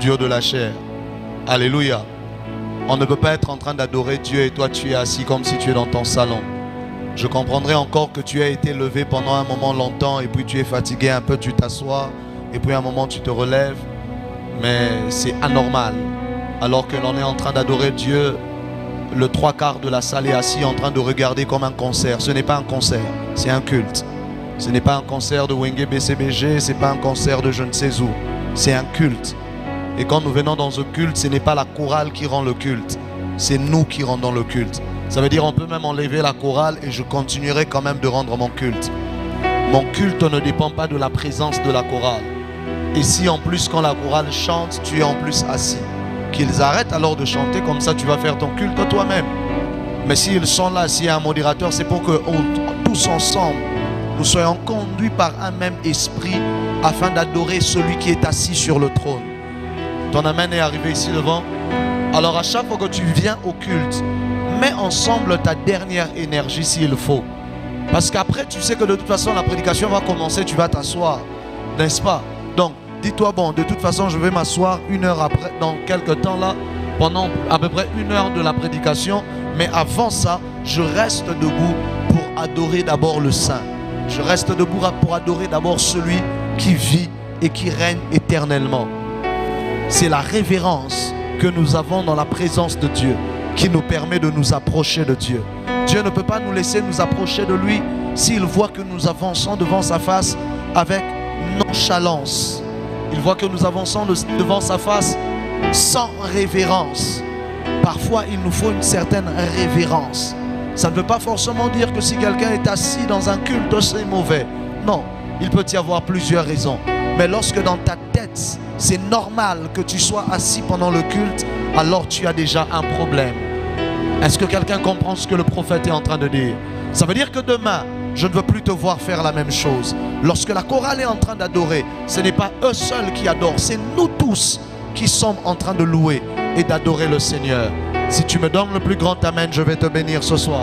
du haut de la chair. Alléluia. On ne peut pas être en train d'adorer Dieu et toi tu es assis comme si tu es dans ton salon. Je comprendrais encore que tu as été levé pendant un moment longtemps et puis tu es fatigué un peu, tu t'assois et puis à un moment tu te relèves. Mais c'est anormal. Alors que l'on est en train d'adorer Dieu, le 3/4 de la salle est assis en train de regarder comme un concert. Ce n'est pas un concert, c'est un culte. Ce n'est pas un concert de Wenge BCBG, ce n'est pas un concert de je ne sais où. C'est un culte. Et quand nous venons dans ce culte, ce n'est pas la chorale qui rend le culte. C'est nous qui rendons le culte. Ça veut dire on peut même enlever la chorale et je continuerai quand même de rendre mon culte. Mon culte ne dépend pas de la présence de la chorale. Et si en plus quand la chorale chante, tu es en plus assis, qu'ils arrêtent alors de chanter, comme ça tu vas faire ton culte toi-même. Mais s'ils sont là, s'il y a un modérateur, c'est pour que tous ensemble, nous soyons conduits par un même esprit afin d'adorer celui qui est assis sur le trône. Ton amen est arrivé ici devant. Alors à chaque fois que tu viens au culte, mets ensemble ta dernière énergie s'il faut. Parce qu'après tu sais que de toute façon la prédication va commencer, tu vas t'asseoir, n'est-ce pas? Donc dis-toi, bon, de toute façon je vais m'asseoir 1 heure après, dans quelques temps là, pendant à peu près 1 heure de la prédication. Mais avant ça, je reste debout pour adorer d'abord le Saint. Je reste debout pour adorer d'abord celui qui vit et qui règne éternellement. C'est la révérence que nous avons dans la présence de Dieu qui nous permet de nous approcher de Dieu. Dieu ne peut pas nous laisser nous approcher de lui s'il voit que nous avançons devant sa face avec nonchalance. Il voit que nous avançons devant sa face sans révérence. Parfois, il nous faut une certaine révérence. Ça ne veut pas forcément dire que si quelqu'un est assis dans un culte, c'est mauvais. Non, il peut y avoir plusieurs raisons. Mais lorsque dans ta tête, c'est normal que tu sois assis pendant le culte, alors tu as déjà un problème. Est-ce que quelqu'un comprend ce que le prophète est en train de dire? Ça veut dire que demain, je ne veux plus te voir faire la même chose. Lorsque la chorale est en train d'adorer, ce n'est pas eux seuls qui adorent, c'est nous tous qui sommes en train de louer et d'adorer le Seigneur. Si tu me donnes le plus grand amen, je vais te bénir ce soir.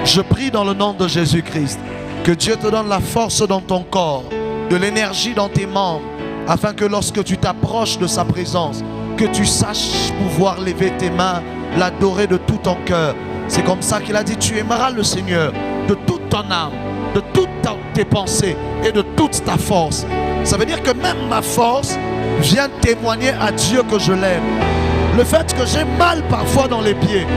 Je prie dans le nom de Jésus-Christ que Dieu te donne la force dans ton corps, de l'énergie dans tes membres, afin que lorsque tu t'approches de sa présence, que tu saches pouvoir lever tes mains, l'adorer de tout ton cœur. C'est comme ça qu'il a dit, tu aimeras le Seigneur de toute ton âme, de toutes tes pensées et de toute ta force. Ça veut dire que même ma force vient témoigner à Dieu que je l'aime. Le fait que j'ai mal parfois dans les pieds,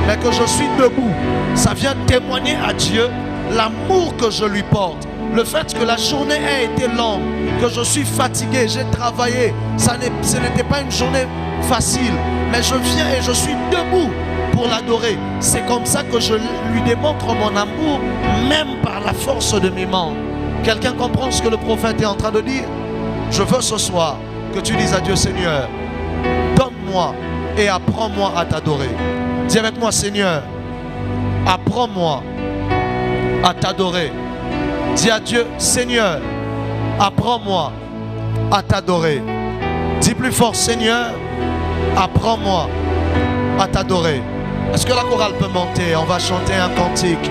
mais que je suis debout, ça vient témoigner à Dieu l'amour que je lui porte. Le fait que la journée a été longue, que je suis fatigué, j'ai travaillé, ce n'était pas une journée facile, mais je viens et je suis debout pour l'adorer. C'est comme ça que je lui démontre mon amour, même par la force de mes membres. Quelqu'un comprend ce que le prophète est en train de dire? Je veux ce soir que tu dises à Dieu, Seigneur, donne-moi et apprends-moi à t'adorer. Dis avec moi, Seigneur, apprends-moi à t'adorer. Dis à Dieu, Seigneur, apprends-moi à t'adorer. Dis plus fort, Seigneur, apprends-moi à t'adorer. Est-ce que la chorale peut monter? On va chanter un cantique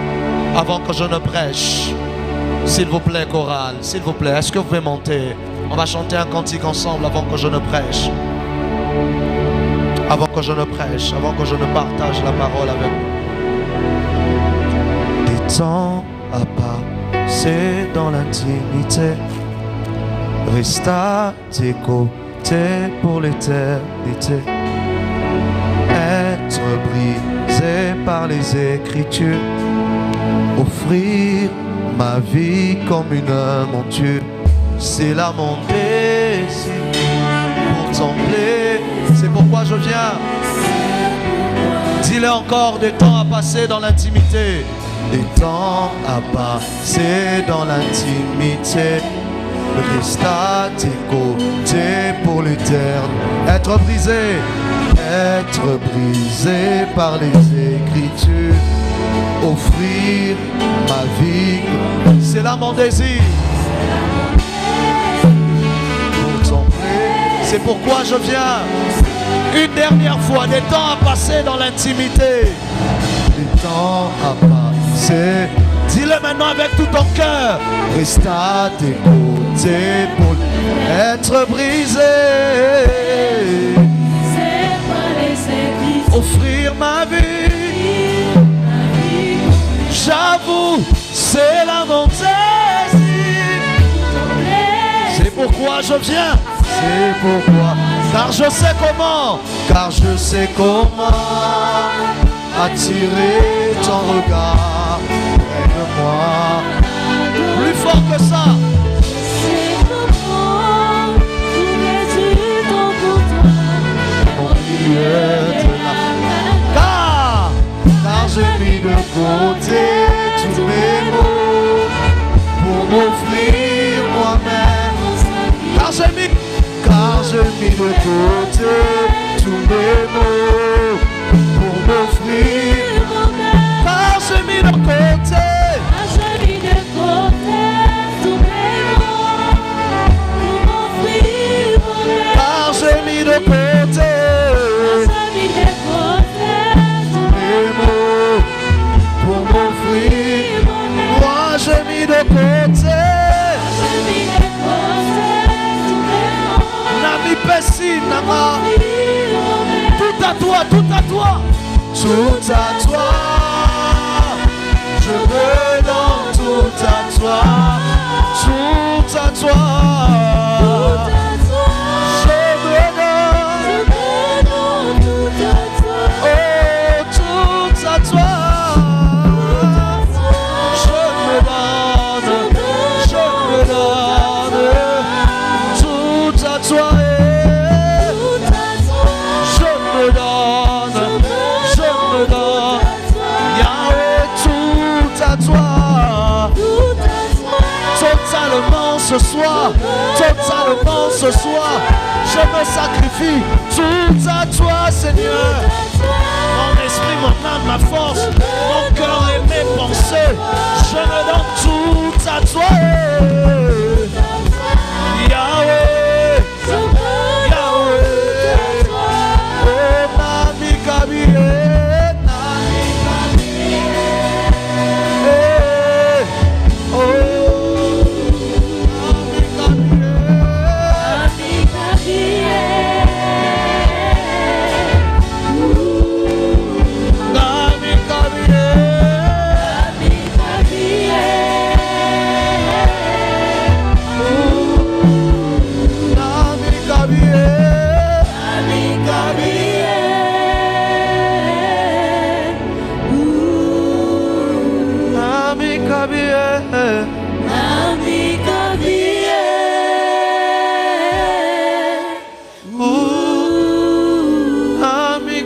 avant que je ne prêche. S'il vous plaît, chorale, s'il vous plaît, est-ce que vous pouvez monter? On va chanter un cantique ensemble avant que je ne prêche. Avant que je ne prêche, avant que je ne partage la parole avec vous. Des temps à passer dans l'intimité, reste à tes côtés pour l'éternité. Être brisé par les Écritures, offrir ma vie comme une monture. C'est là mon désir pour contempler. C'est pourquoi je viens. Dis-le encore, des temps à passer dans l'intimité. Des temps à passer dans l'intimité. Reste à tes côtés pour l'éternité. Être brisé par les Écritures. Offrir ma vie. C'est là mon désir. C'est pourquoi je viens. Une dernière fois, des temps à passer dans l'intimité. Des temps à passer. Dis-le maintenant avec tout ton cœur. Reste à tes côtés tes épaules, être brisé, offrir ma vie, j'avoue, c'est la montée. C'est pourquoi je viens, c'est pourquoi, car je sais comment attirer ton regard près de moi. Plus fort que ça. C'est comment trouver du temps pour toi au milieu de la... Car j'ai mis de côté tous mes mots pour m'offrir moi-même. Car j'ai mis de côté tous mes mots pour m'offrir moi-même. Car j'ai mis de côté tous mes mots pour m'offrir moi-même. Car j'ai mis de côté tous mes mots pour m'offrir. Moi j'ai mis de côté. Tout à toi, tout à toi, tout à toi. Je veux dans tout à toi, tout à toi. Je veux dans tout à toi. Oh, tout à toi. Je me donne tout à toi. Totalement ce soir, je me sacrifie tout à toi, Seigneur. Mon esprit, mon âme, ma force, mon cœur et mes pensées, je me donne tout à toi. Yahweh, Yahweh, oh Nami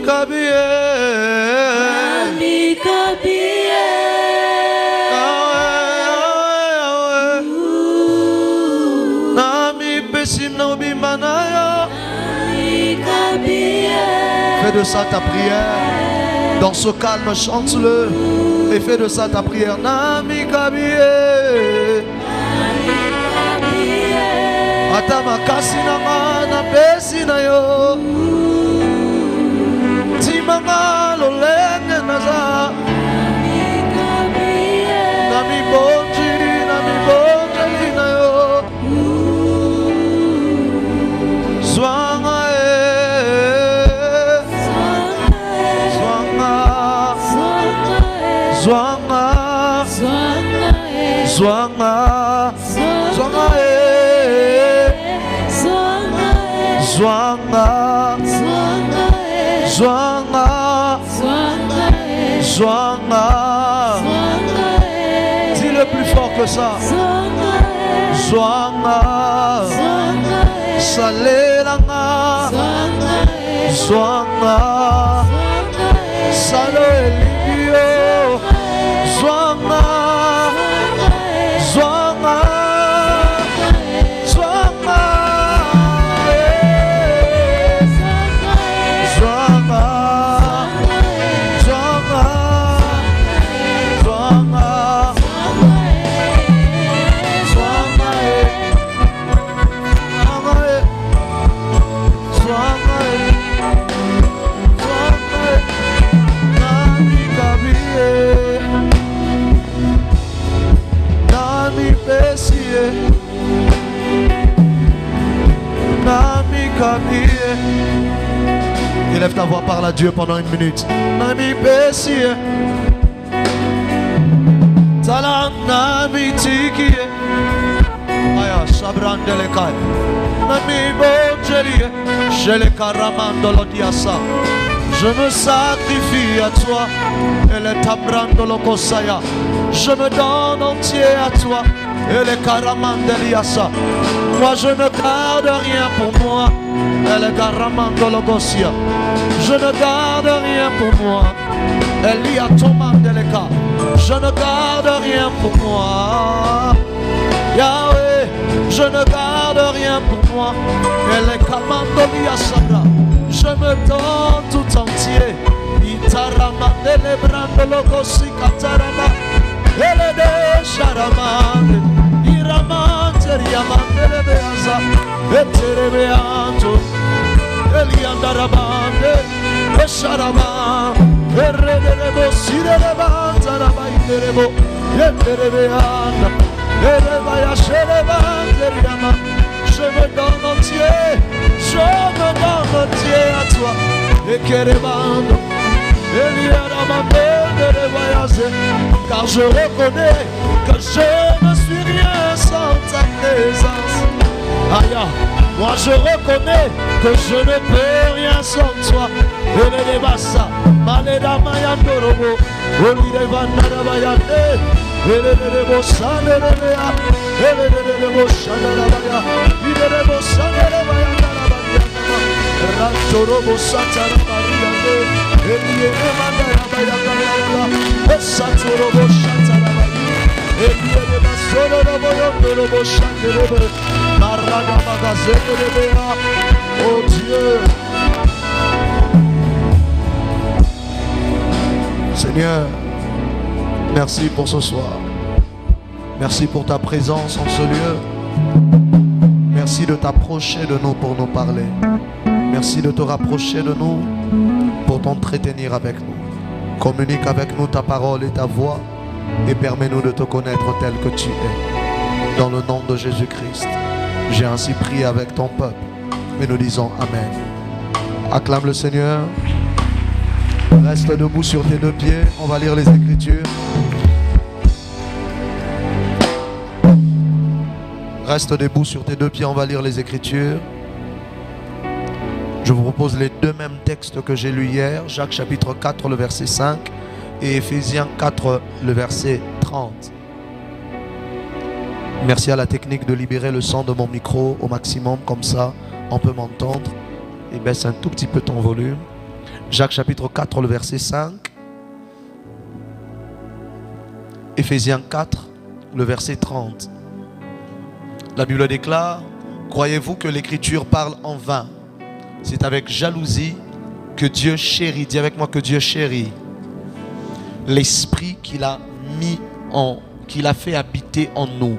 Kabie. Fais de ça ta prière. Dans ce calme, chante-le. Et fais de ça ta prière. Nami Kabie. Atama kasina na pesina yo. Timanga lolenge naza. Nami bonji na yo. Zwanga Zwanga, Zwanga, Zwanga, Zwanga, Zwanga. Dis-le plus fort que ça. Zwanga, Salelanga, Zwanga, Salelio, Zwanga. Nami Élève ta voix, parle à Dieu pendant 1 minute. Nami Bessie. Talana Mitiki. Aya Sabrandelekai. Nami Bonjeli. Jele Karamandolo Diasa. Je me sacrifie à toi. Et le Tabrandolo Kosaya. Je me donne entier à toi. Et le Karamandeliasa. Moi je ne garde rien pour moi. Et le Karamandolo Kosia. Je ne garde rien pour moi. Elia Tomandeleka. Je ne garde rien pour moi. Yahweh, je ne garde rien pour moi. Et les Kamandolia Sabra. Je me donne tout entier. Itaramandele Brandolo Kosi Katarama. Ele de Sharamande. Iramante Riamandele Beaza. Eterebeanto. Eliandarabande. Esharama. Erederebo Sireba. Tarabainderebo. Yeterebeanda. Erevaya Sherebande Riama. Je me donne entier. Je me donne entier à toi. Et Kerebando. Car je reconnais que je ne suis rien sans ta présence. Aïe, moi je reconnais que je ne peux rien sans toi. Et les bassa, Maleda Mayandorobo, Olivanda Bayande, et les bossans de Léa, et les bossans de la Baya, et les bossans de la Bayanda. Rantorobo Satara Mariande. Elie Mandara Bayagala, Esatorobo Shatara, Elie Masoro Robo Shandelebe, Maraga Magazebea. Oh Dieu, Seigneur, merci pour ce soir. Merci pour ta présence en ce lieu. Merci de t'approcher de nous pour nous parler. Merci de te rapprocher de nous pour t'entretenir avec nous. Communique avec nous ta parole et ta voix et permets-nous de te connaître tel que tu es. Dans le nom de Jésus-Christ, j'ai ainsi prié avec ton peuple et nous disons Amen. Acclame le Seigneur. Reste debout sur tes 2 pieds. On va lire les Écritures. Reste debout sur tes 2 pieds. On va lire les Écritures. Je vous propose les 2 mêmes textes que j'ai lus hier. Jacques chapitre 4, le verset 5 et Éphésiens 4, le verset 30. Merci à la technique de libérer le son de mon micro au maximum. Comme ça, on peut m'entendre. Et baisse un tout petit peu ton volume. Jacques chapitre 4, le verset 5. Éphésiens 4, le verset 30. La Bible déclare: croyez-vous que l'écriture parle en vain? C'est avec jalousie que Dieu chérit. Dis avec moi que Dieu chérit l'esprit qu'il a fait habiter en nous.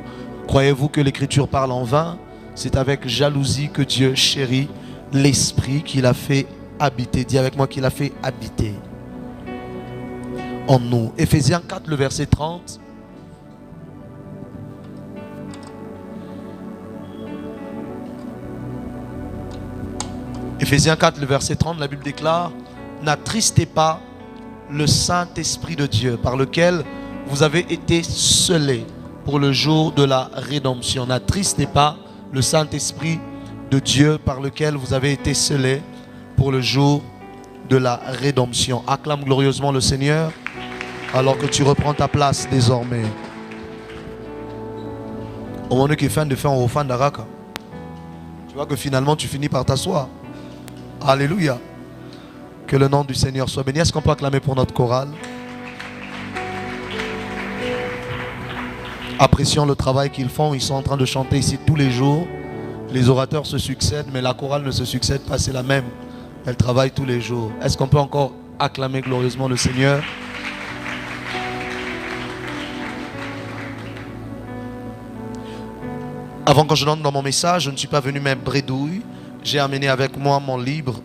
Croyez-vous que l'écriture parle en vain? C'est avec jalousie que Dieu chérit l'esprit qu'il a fait habiter. Dis avec moi qu'il a fait habiter en nous. Éphésiens 4, le verset 30. Éphésiens 4, le verset 30, la Bible déclare: n'attristez pas le Saint-Esprit de Dieu, par lequel vous avez été scellés pour le jour de la rédemption. N'attristez pas le Saint-Esprit de Dieu, par lequel vous avez été scellés pour le jour de la rédemption. Acclame glorieusement le Seigneur, alors que tu reprends ta place désormais. Au moment qui est fin de faire un fan d'Araka, tu vois que finalement tu finis par t'asseoir. Alléluia. Que le nom du Seigneur soit béni. Est-ce qu'on peut acclamer pour notre chorale? Apprécions le travail qu'ils font. Ils sont en train de chanter ici tous les jours. Les orateurs se succèdent, mais la chorale ne se succède pas, c'est la même. Elle travaille tous les jours. Est-ce qu'on peut encore acclamer glorieusement le Seigneur? Avant que je rentre dans mon message, je ne suis pas venu même bredouille. J'ai amené avec moi mon livre.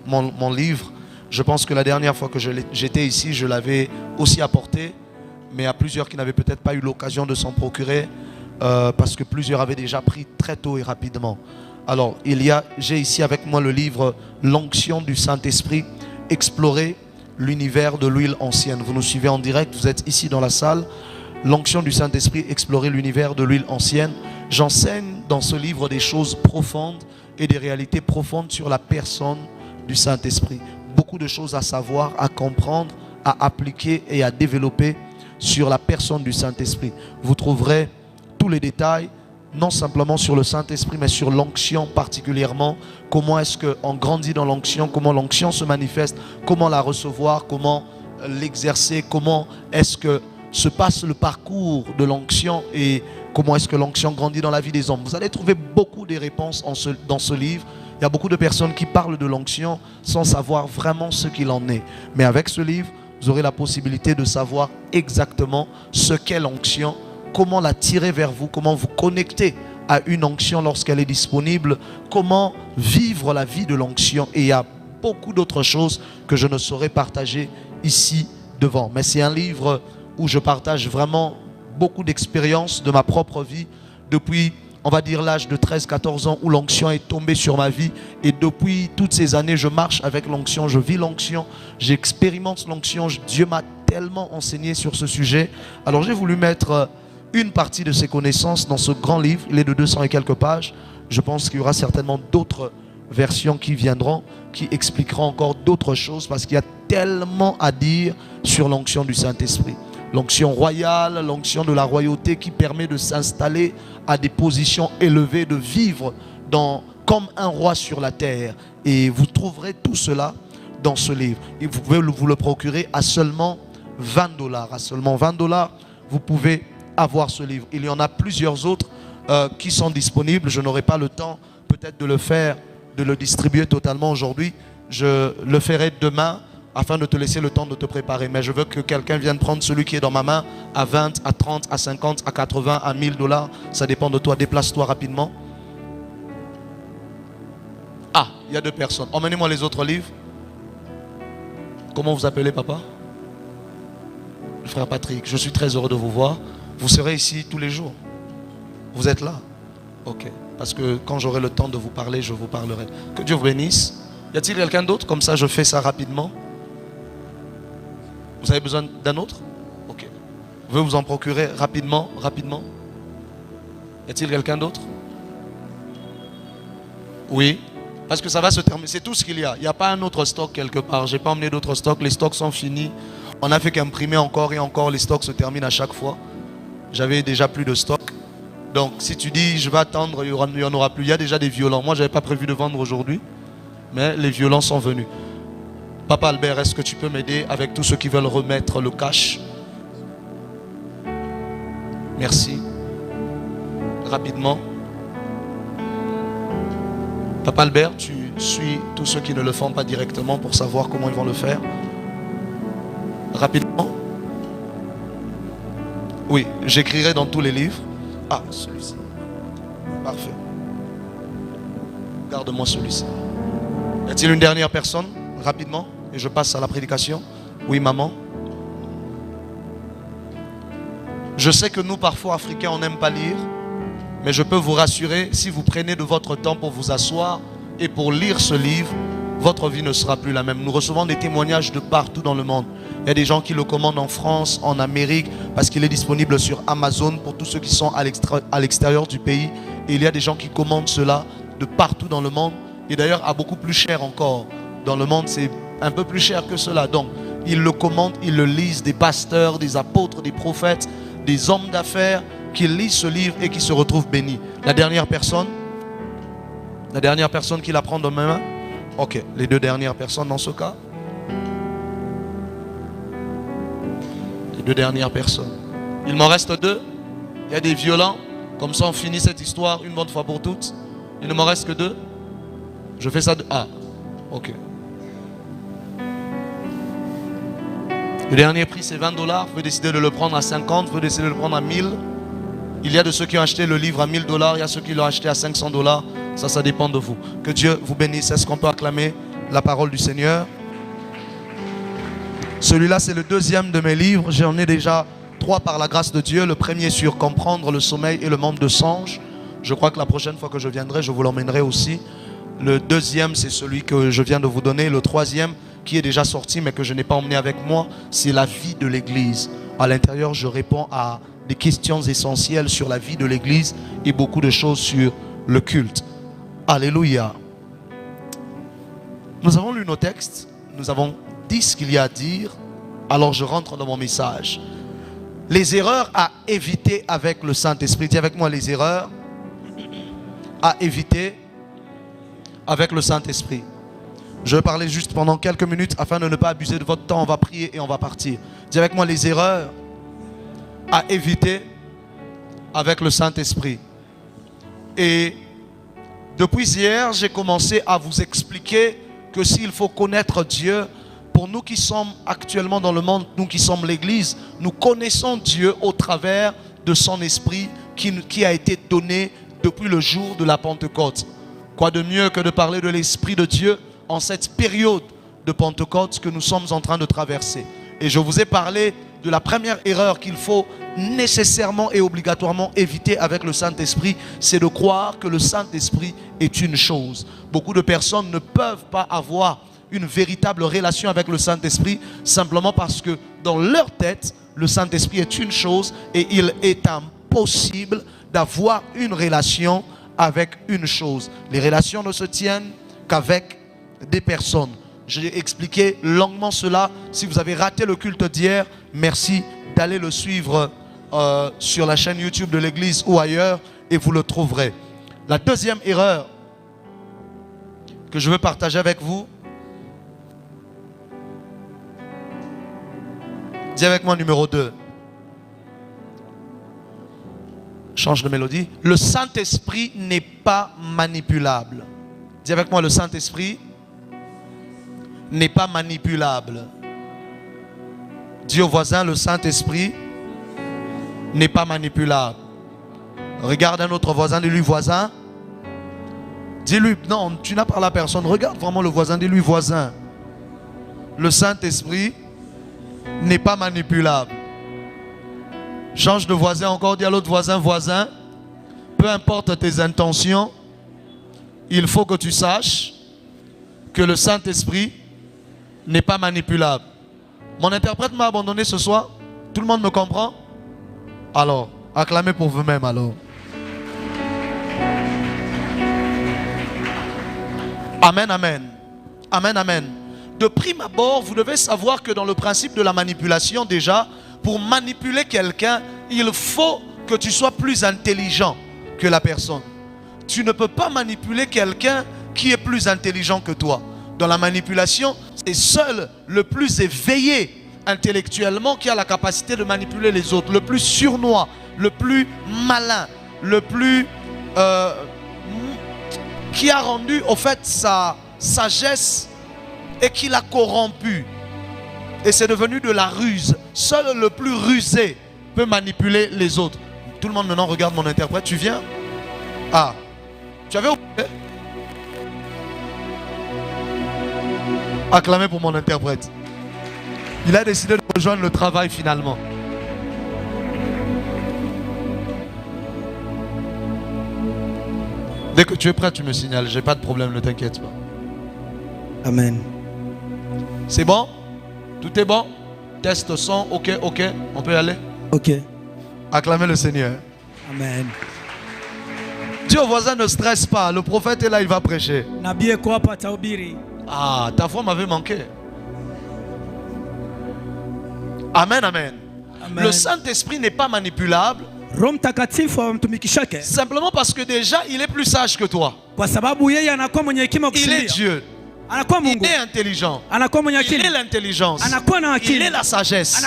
Je pense que la dernière fois que j'étais ici, je l'avais aussi apporté. Mais à plusieurs qui n'avaient peut-être pas eu l'occasion de s'en procurer. Parce que plusieurs avaient déjà pris très tôt et rapidement. Alors, j'ai ici avec moi le livre L'onction du Saint-Esprit, explorer l'univers de l'huile ancienne. Vous nous suivez en direct, vous êtes ici dans la salle. L'onction du Saint-Esprit, explorer l'univers de l'huile ancienne. J'enseigne dans ce livre des choses profondes et des réalités profondes sur la personne du Saint-Esprit. Beaucoup de choses à savoir, à comprendre, à appliquer et à développer sur la personne du Saint-Esprit. Vous trouverez tous les détails, non simplement sur le Saint-Esprit, mais sur l'onction particulièrement. Comment est-ce qu'on grandit dans l'onction, comment l'onction se manifeste, comment la recevoir, comment l'exercer, comment est-ce que se passe le parcours de l'onction et comment est-ce que l'onction grandit dans la vie des hommes. Vous allez trouver beaucoup de réponses dans ce livre. Il y a beaucoup de personnes qui parlent de l'onction sans savoir vraiment ce qu'il en est. Mais avec ce livre, vous aurez la possibilité de savoir exactement ce qu'est l'onction, comment la tirer vers vous, comment vous connecter à une onction lorsqu'elle est disponible, comment vivre la vie de l'onction. Et il y a beaucoup d'autres choses que je ne saurais partager ici devant. Mais c'est un livre où je partage vraiment beaucoup d'expériences de ma propre vie depuis, on va dire, l'âge de 13-14 ans où l'onction est tombée sur ma vie. Et depuis toutes ces années, je marche avec l'onction, je vis l'onction, j'expérimente l'onction. Dieu m'a tellement enseigné sur ce sujet. Alors j'ai voulu mettre une partie de ces connaissances dans ce grand livre. Il est de 200 et quelques pages. Je pense qu'il y aura certainement d'autres versions qui viendront, qui expliqueront encore d'autres choses, parce qu'il y a tellement à dire sur l'onction du Saint-Esprit. L'onction royale, l'onction de la royauté qui permet de s'installer à des positions élevées, de vivre comme un roi sur la terre. Et vous trouverez tout cela dans ce livre. Et vous pouvez vous le procurer à seulement $20. À seulement $20, vous pouvez avoir ce livre. Il y en a plusieurs autres qui sont disponibles. Je n'aurai pas le temps peut-être de le faire, de le distribuer totalement aujourd'hui. Je le ferai demain afin de te laisser le temps de te préparer. Mais je veux que quelqu'un vienne prendre celui qui est dans ma main à 20, à 30, à 50, à 80, à $1000. Ça dépend de toi. Déplace-toi rapidement. Ah, il y a 2 personnes. Emmenez-moi les autres livres. Comment vous appelez, papa? Le frère Patrick. Je suis très heureux de vous voir. Vous serez ici tous les jours. Vous êtes là? Ok. Parce que quand j'aurai le temps de vous parler, je vous parlerai. Que Dieu vous bénisse. Y a-t-il quelqu'un d'autre? Comme ça, je fais ça rapidement. Vous avez besoin d'un autre? Ok. Vous pouvez vous en procurer rapidement, rapidement. Y a-t-il quelqu'un d'autre? Oui. Parce que ça va se terminer. C'est tout ce qu'il y a. Il n'y a pas un autre stock quelque part. Je n'ai pas emmené d'autres stocks. Les stocks sont finis. On n'a fait qu'imprimer encore et encore. Les stocks se terminent à chaque fois. J'avais déjà plus de stock. Donc si tu dis je vais attendre, il n'y en aura plus. Il y a déjà des violents. Moi je n'avais pas prévu de vendre aujourd'hui. Mais les violents sont venus. Papa Albert, est-ce que tu peux m'aider avec tous ceux qui veulent remettre le cash? Merci. Rapidement. Papa Albert, tu suis tous ceux qui ne le font pas directement pour savoir comment ils vont le faire. Rapidement. Oui, j'écrirai dans tous les livres. Ah, celui-ci. Parfait. Garde-moi celui-ci. Y a-t-il une dernière personne? Rapidement. Et je passe à la prédication. Oui, maman. Je sais que nous, parfois, Africains, on n'aime pas lire. Mais je peux vous rassurer, si vous prenez de votre temps pour vous asseoir et pour lire ce livre, votre vie ne sera plus la même. Nous recevons des témoignages de partout dans le monde. Il y a des gens qui le commandent en France, en Amérique, parce qu'il est disponible sur Amazon pour tous ceux qui sont à l'extérieur du pays. Et il y a des gens qui commandent cela de partout dans le monde. Et d'ailleurs, à beaucoup plus cher encore. Dans le monde, c'est un peu plus cher que cela. Donc, ils le commandent, ils le lisent. Des pasteurs, des apôtres, des prophètes, des hommes d'affaires qui lisent ce livre et qui se retrouvent bénis. La dernière personne qui la prend dans mes mains. Ok, les 2 dernières personnes dans ce cas. Les 2 dernières personnes. Il m'en reste 2. Il y a des violents. Comme ça, on finit cette histoire une bonne fois pour toutes. Il ne m'en reste que 2. Je fais ça de... Ah, ok. Le dernier prix, c'est $20. Vous pouvez décider de le prendre à 50. Vous pouvez décider de le prendre à 1000. Il y a de ceux qui ont acheté le livre à $1000. Il y a ceux qui l'ont acheté à $500. Ça dépend de vous. Que Dieu vous bénisse. Est-ce qu'on peut acclamer la parole du Seigneur? Celui-là, c'est le 2e de mes livres. J'en ai déjà 3 par la grâce de Dieu. Le premier sur comprendre le sommeil et le monde de songe. Je crois que la prochaine fois que je viendrai, je vous l'emmènerai aussi. Le deuxième, c'est celui que je viens de vous donner. Le troisième, qui est déjà sorti, mais que je n'ai pas emmené avec moi, c'est la vie de l'Église. À l'intérieur, je réponds à des questions essentielles sur la vie de l'Église et beaucoup de choses sur le culte. Alléluia. Nous avons lu nos textes. Nous avons dit ce qu'il y a à dire. Alors je rentre dans mon message. Les erreurs à éviter avec le Saint-Esprit. Dis avec moi les erreurs à éviter avec le Saint-Esprit. Je vais parler juste pendant quelques minutes afin de ne pas abuser de votre temps. On va prier et on va partir. Dis avec moi les erreurs à éviter avec le Saint-Esprit. Et depuis hier, j'ai commencé à vous expliquer que s'il faut connaître Dieu, pour nous qui sommes actuellement dans le monde, nous qui sommes l'Église, nous connaissons Dieu au travers de son esprit qui a été donné depuis le jour de la Pentecôte. Quoi de mieux que de parler de l'Esprit de Dieu en cette période de Pentecôte que nous sommes en train de traverser. Et je vous ai parlé de la première erreur qu'il faut nécessairement et obligatoirement éviter avec le Saint-Esprit, c'est de croire que le Saint-Esprit est une chose. Beaucoup de personnes ne peuvent pas avoir une véritable relation avec le Saint-Esprit simplement parce que dans leur tête, le Saint-Esprit est une chose et il est impossible d'avoir une relation avec une chose. Les relations ne se tiennent qu'avec des personnes. J'ai expliqué longuement cela. Si vous avez raté le culte d'hier, merci d'aller le suivre sur la chaîne YouTube de l'église ou ailleurs et vous le trouverez. La deuxième erreur que je veux partager avec vous, dis avec moi numéro 2. Change de mélodie. Le Saint-Esprit n'est pas manipulable. Dis avec moi, le Saint-Esprit n'est pas manipulable. Dis au voisin, le Saint-Esprit n'est pas manipulable. Regarde un autre voisin, dis-lui voisin. Dis-lui, non, tu n'as pas la personne. Regarde vraiment le voisin, dis-lui voisin. Le Saint-Esprit n'est pas manipulable. Change de voisin encore, dis à l'autre voisin, voisin. Peu importe tes intentions, il faut que tu saches que le Saint-Esprit n'est pas manipulable. Mon interprète m'a abandonné ce soir. Tout le monde me comprend? Alors, acclamez pour vous-même alors. Amen, amen. Amen, amen. De prime abord, vous devez savoir que dans le principe de la manipulation déjà, pour manipuler quelqu'un, il faut que tu sois plus intelligent que la personne. Tu ne peux pas manipuler quelqu'un qui est plus intelligent que toi. Dans la manipulation, c'est seul le plus éveillé intellectuellement qui a la capacité de manipuler les autres, le plus sournois, le plus malin, le plus qui a rendu au fait sa sagesse et qui l'a corrompu. Et c'est devenu de la ruse. Seul le plus rusé peut manipuler les autres. Tout le monde maintenant regarde mon interprète. Tu viens? Ah, tu avais oublié? Acclamez pour mon interprète. Il a décidé de rejoindre le travail finalement. Dès que tu es prêt, tu me signales. J'ai pas de problème, ne t'inquiète pas. Amen. C'est bon? Tout est bon? Test son, ok, ok. On peut y aller? Ok. Acclamez le Seigneur. Amen. Dis au voisin, ne stresse pas. Le prophète est là, il va prêcher. Ah, ta foi m'avait manqué. Amen, amen. Amen. Le Saint-Esprit n'est pas manipulable. Simplement parce que déjà, il est plus sage que toi. Il est Dieu. Il est intelligent. Il est l'intelligence. Il est la sagesse.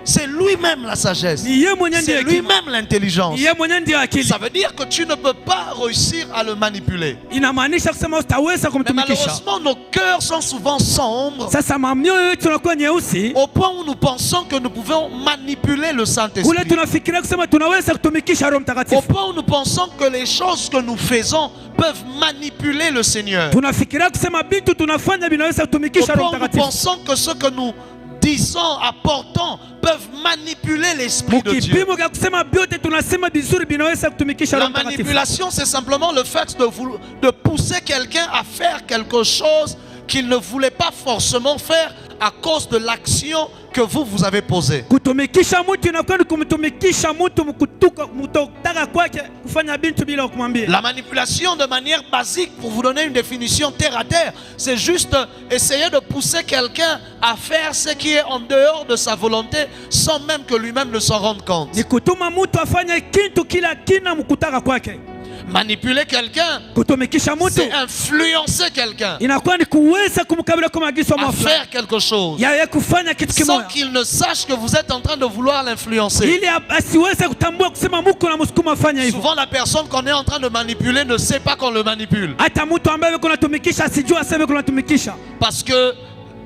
C'est lui-même la sagesse. C'est lui-même l'intelligence. Ça veut dire que tu ne peux pas réussir à le manipuler. Mais malheureusement, nos cœurs sont souvent sombres au point où nous pensons que nous pouvons manipuler le Saint-Esprit. Au point où nous pensons que les choses que nous faisons peuvent manipuler le Seigneur. Au point où nous pensons que ce que nous disant, apportant, peuvent manipuler l'Esprit de Dieu. La manipulation, c'est simplement le fait de pousser quelqu'un à faire quelque chose qu'il ne voulait pas forcément faire à cause de l'action que vous avez posée. La manipulation, de manière basique, pour vous donner une définition terre à terre, c'est juste essayer de pousser quelqu'un à faire ce qui est en dehors de sa volonté sans même que lui-même ne s'en rende compte. Manipuler quelqu'un, c'est influencer quelqu'un à faire quelque chose sans qu'il ne sache que vous êtes en train de vouloir l'influencer. Souvent la personne qu'on est en train de manipuler ne sait pas qu'on le manipule. Parce que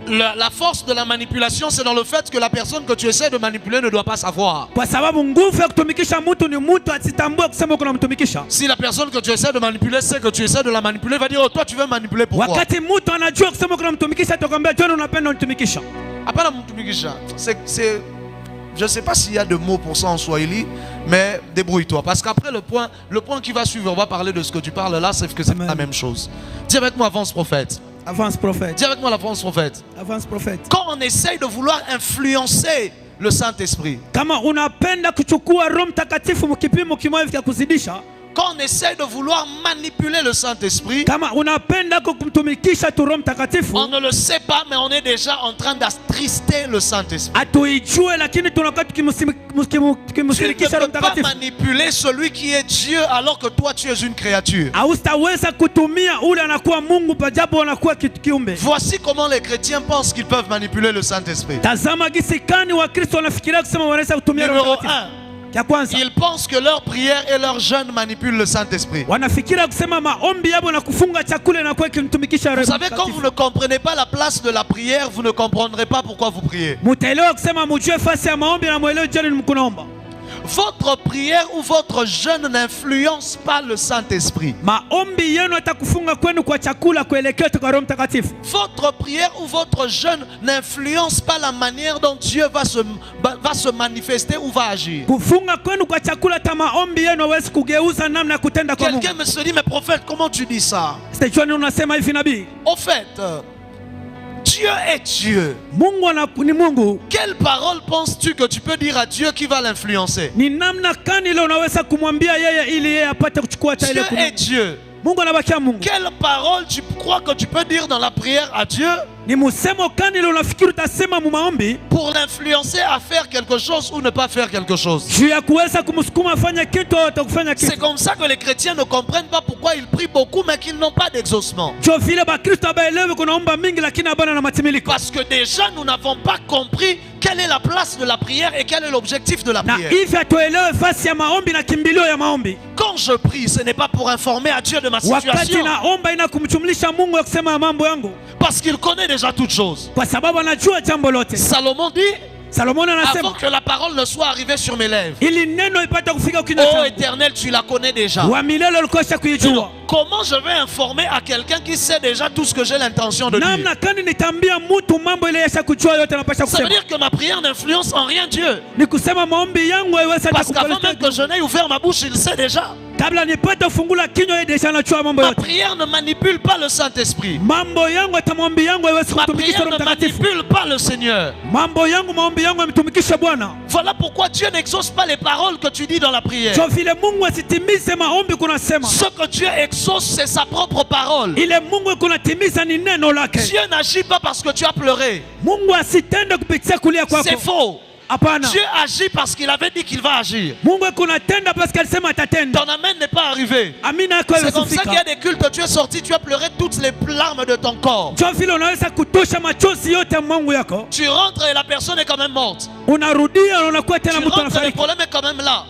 la force de la manipulation, c'est dans le fait que la personne que tu essaies de manipuler ne doit pas savoir. Si la personne que tu essaies de manipuler sait que tu essaies de la manipuler, va dire, oh, toi tu veux manipuler pourquoi? Je ne sais pas s'il y a de mots pour ça en Swahili, mais débrouille-toi. Parce qu'après le point qui va suivre, on va parler de ce que tu parles là, c'est que c'est la même chose. Dis avec moi, avance prophète. Avance prophète. Dis avec moi l'avance prophète. Avance prophète. Quand on essaye de vouloir influencer le Saint-Esprit, quand on essaie de vouloir manipuler le Saint-Esprit, on ne le sait pas, mais on est déjà en train d'attrister le Saint-Esprit. Tu ne peux pas manipuler celui qui est Dieu alors que toi tu es une créature. Voici comment les chrétiens pensent qu'ils peuvent manipuler le Saint-Esprit. Numéro 1. Ils pensent que leur prière et leur jeûne manipulent le Saint-Esprit. Vous savez, quand vous ne comprenez pas la place de la prière, vous ne comprendrez pas pourquoi vous priez. Votre prière ou votre jeûne n'influence pas le Saint-Esprit. Votre prière ou votre jeûne n'influence pas la manière dont Dieu va se manifester ou va agir. Quelqu'un me se dit, mais prophète, comment tu dis ça? Au fait, Dieu est Dieu. Quelle parole penses-tu que tu peux dire à Dieu qui va l'influencer? Dieu est Dieu. Quelle parole tu crois que tu peux dire dans la prière à Dieu pour l'influencer à faire quelque chose ou ne pas faire quelque chose? C'est comme ça que les chrétiens ne comprennent pas pourquoi ils prient beaucoup mais qu'ils n'ont pas d'exaucement. Parce que déjà nous n'avons pas compris quelle est la place de la prière et quel est l'objectif de la prière. Quand je prie, ce n'est pas pour informer à Dieu de ma situation. Parce qu'il connaît déjà toutes choses. Salomon dit, avant que la parole ne soit arrivée sur mes lèvres, ô Éternel, tu la connais déjà. Donc, comment je vais informer à quelqu'un qui sait déjà tout ce que j'ai l'intention de dire? Ça veut dire que ma prière n'influence en rien Dieu. Parce qu'avant même que je n'ai ouvert ma bouche, il sait déjà. Ma prière ne manipule pas le Saint-Esprit. Ma prière ne manipule pas le Seigneur. Voilà pourquoi Dieu n'exauce pas les paroles que tu dis dans la prière. Ce que Dieu exauce, c'est sa propre parole. Dieu n'agit pas parce que tu as pleuré. C'est faux. Dieu agit parce qu'il avait dit qu'il va agir. Ton amen n'est pas arrivé. C'est comme ça qu'il y a des cultes, tu es sorti, tu as pleuré toutes les larmes de ton corps. Tu rentres et la personne est quand même morte. Tu rentres et le problème est quand même là.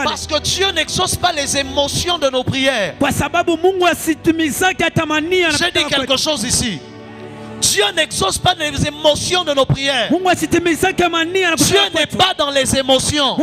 Parce que Dieu n'exauce pas les émotions de nos prières. J'ai dit quelque chose ici. Dieu n'exauce pas les émotions de nos prières. Dieu n'est pas dans les émotions.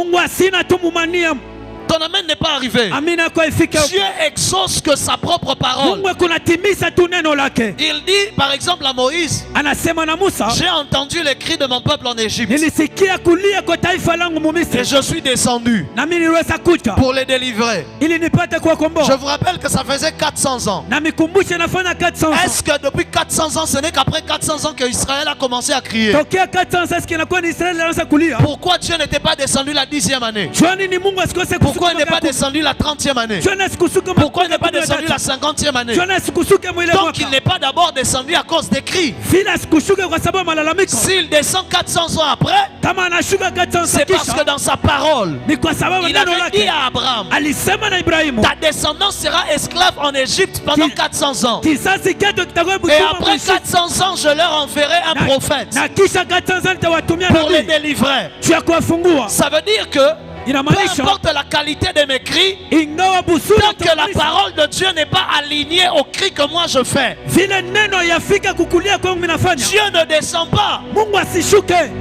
Ton amen n'est pas arrivé. Amina kwa ifike. Dieu exauce que sa propre parole. Mungu kunatimiza tu neno lake. Il dit par exemple à Moïse, Anasema na Musa, j'ai entendu les cris de mon peuple en Égypte nilisikia kulia kwa taifa langu et Misri. je suis descendu Na mimi niliweza kuja pour les délivrer. ili nipate kuwakomboa. Je vous rappelle que ça faisait 400 ans. Na mikumbushe nafanya 400 ans. Est-ce que depuis 400 ans, ce n'est qu'après 400 ans que Israël a commencé à crier? Tokea 400 ans kinakuwa ni Israeli anaanza kulia. Pourquoi Dieu n'était pas descendu la 10e année? Jwani ni Mungu asikose kusuka. Pourquoi il n'est pas descendu la 30e année? Jwani asikusuka. Pourquoi il n'est pas descendu la 50e année? Jwani asikusuka mwile Donc mwaka. il n'est pas d'abord descendu à cause des cris. Vile asikushuka kwa sababu malalamiko. S'il descend 400 ans après, Kama anashuka 400 ans c'est parce que dans sa parole, ni kwa sababu il neno avait dit lake à Abraham, alisema na Ibrahimu, ta descendance sera esclave en Égypte pendant 400 ans. kizazi chetu kitakuwa Et mtumwa après 400 ans, je leur enverrai un prophète na kisha 400 ans nitawatumia pour les nabii délivrer. juu ya kuwafungua. Ça veut dire que peu Inamaanisha importe la qualité de mes cris, ingawa busuri tant que la parole de Dieu n'est pas alignée au cri que moi je fais, vile neno yafika kukulia kwangu minafanya, Dieu ne descend pas. Mungu asishuke.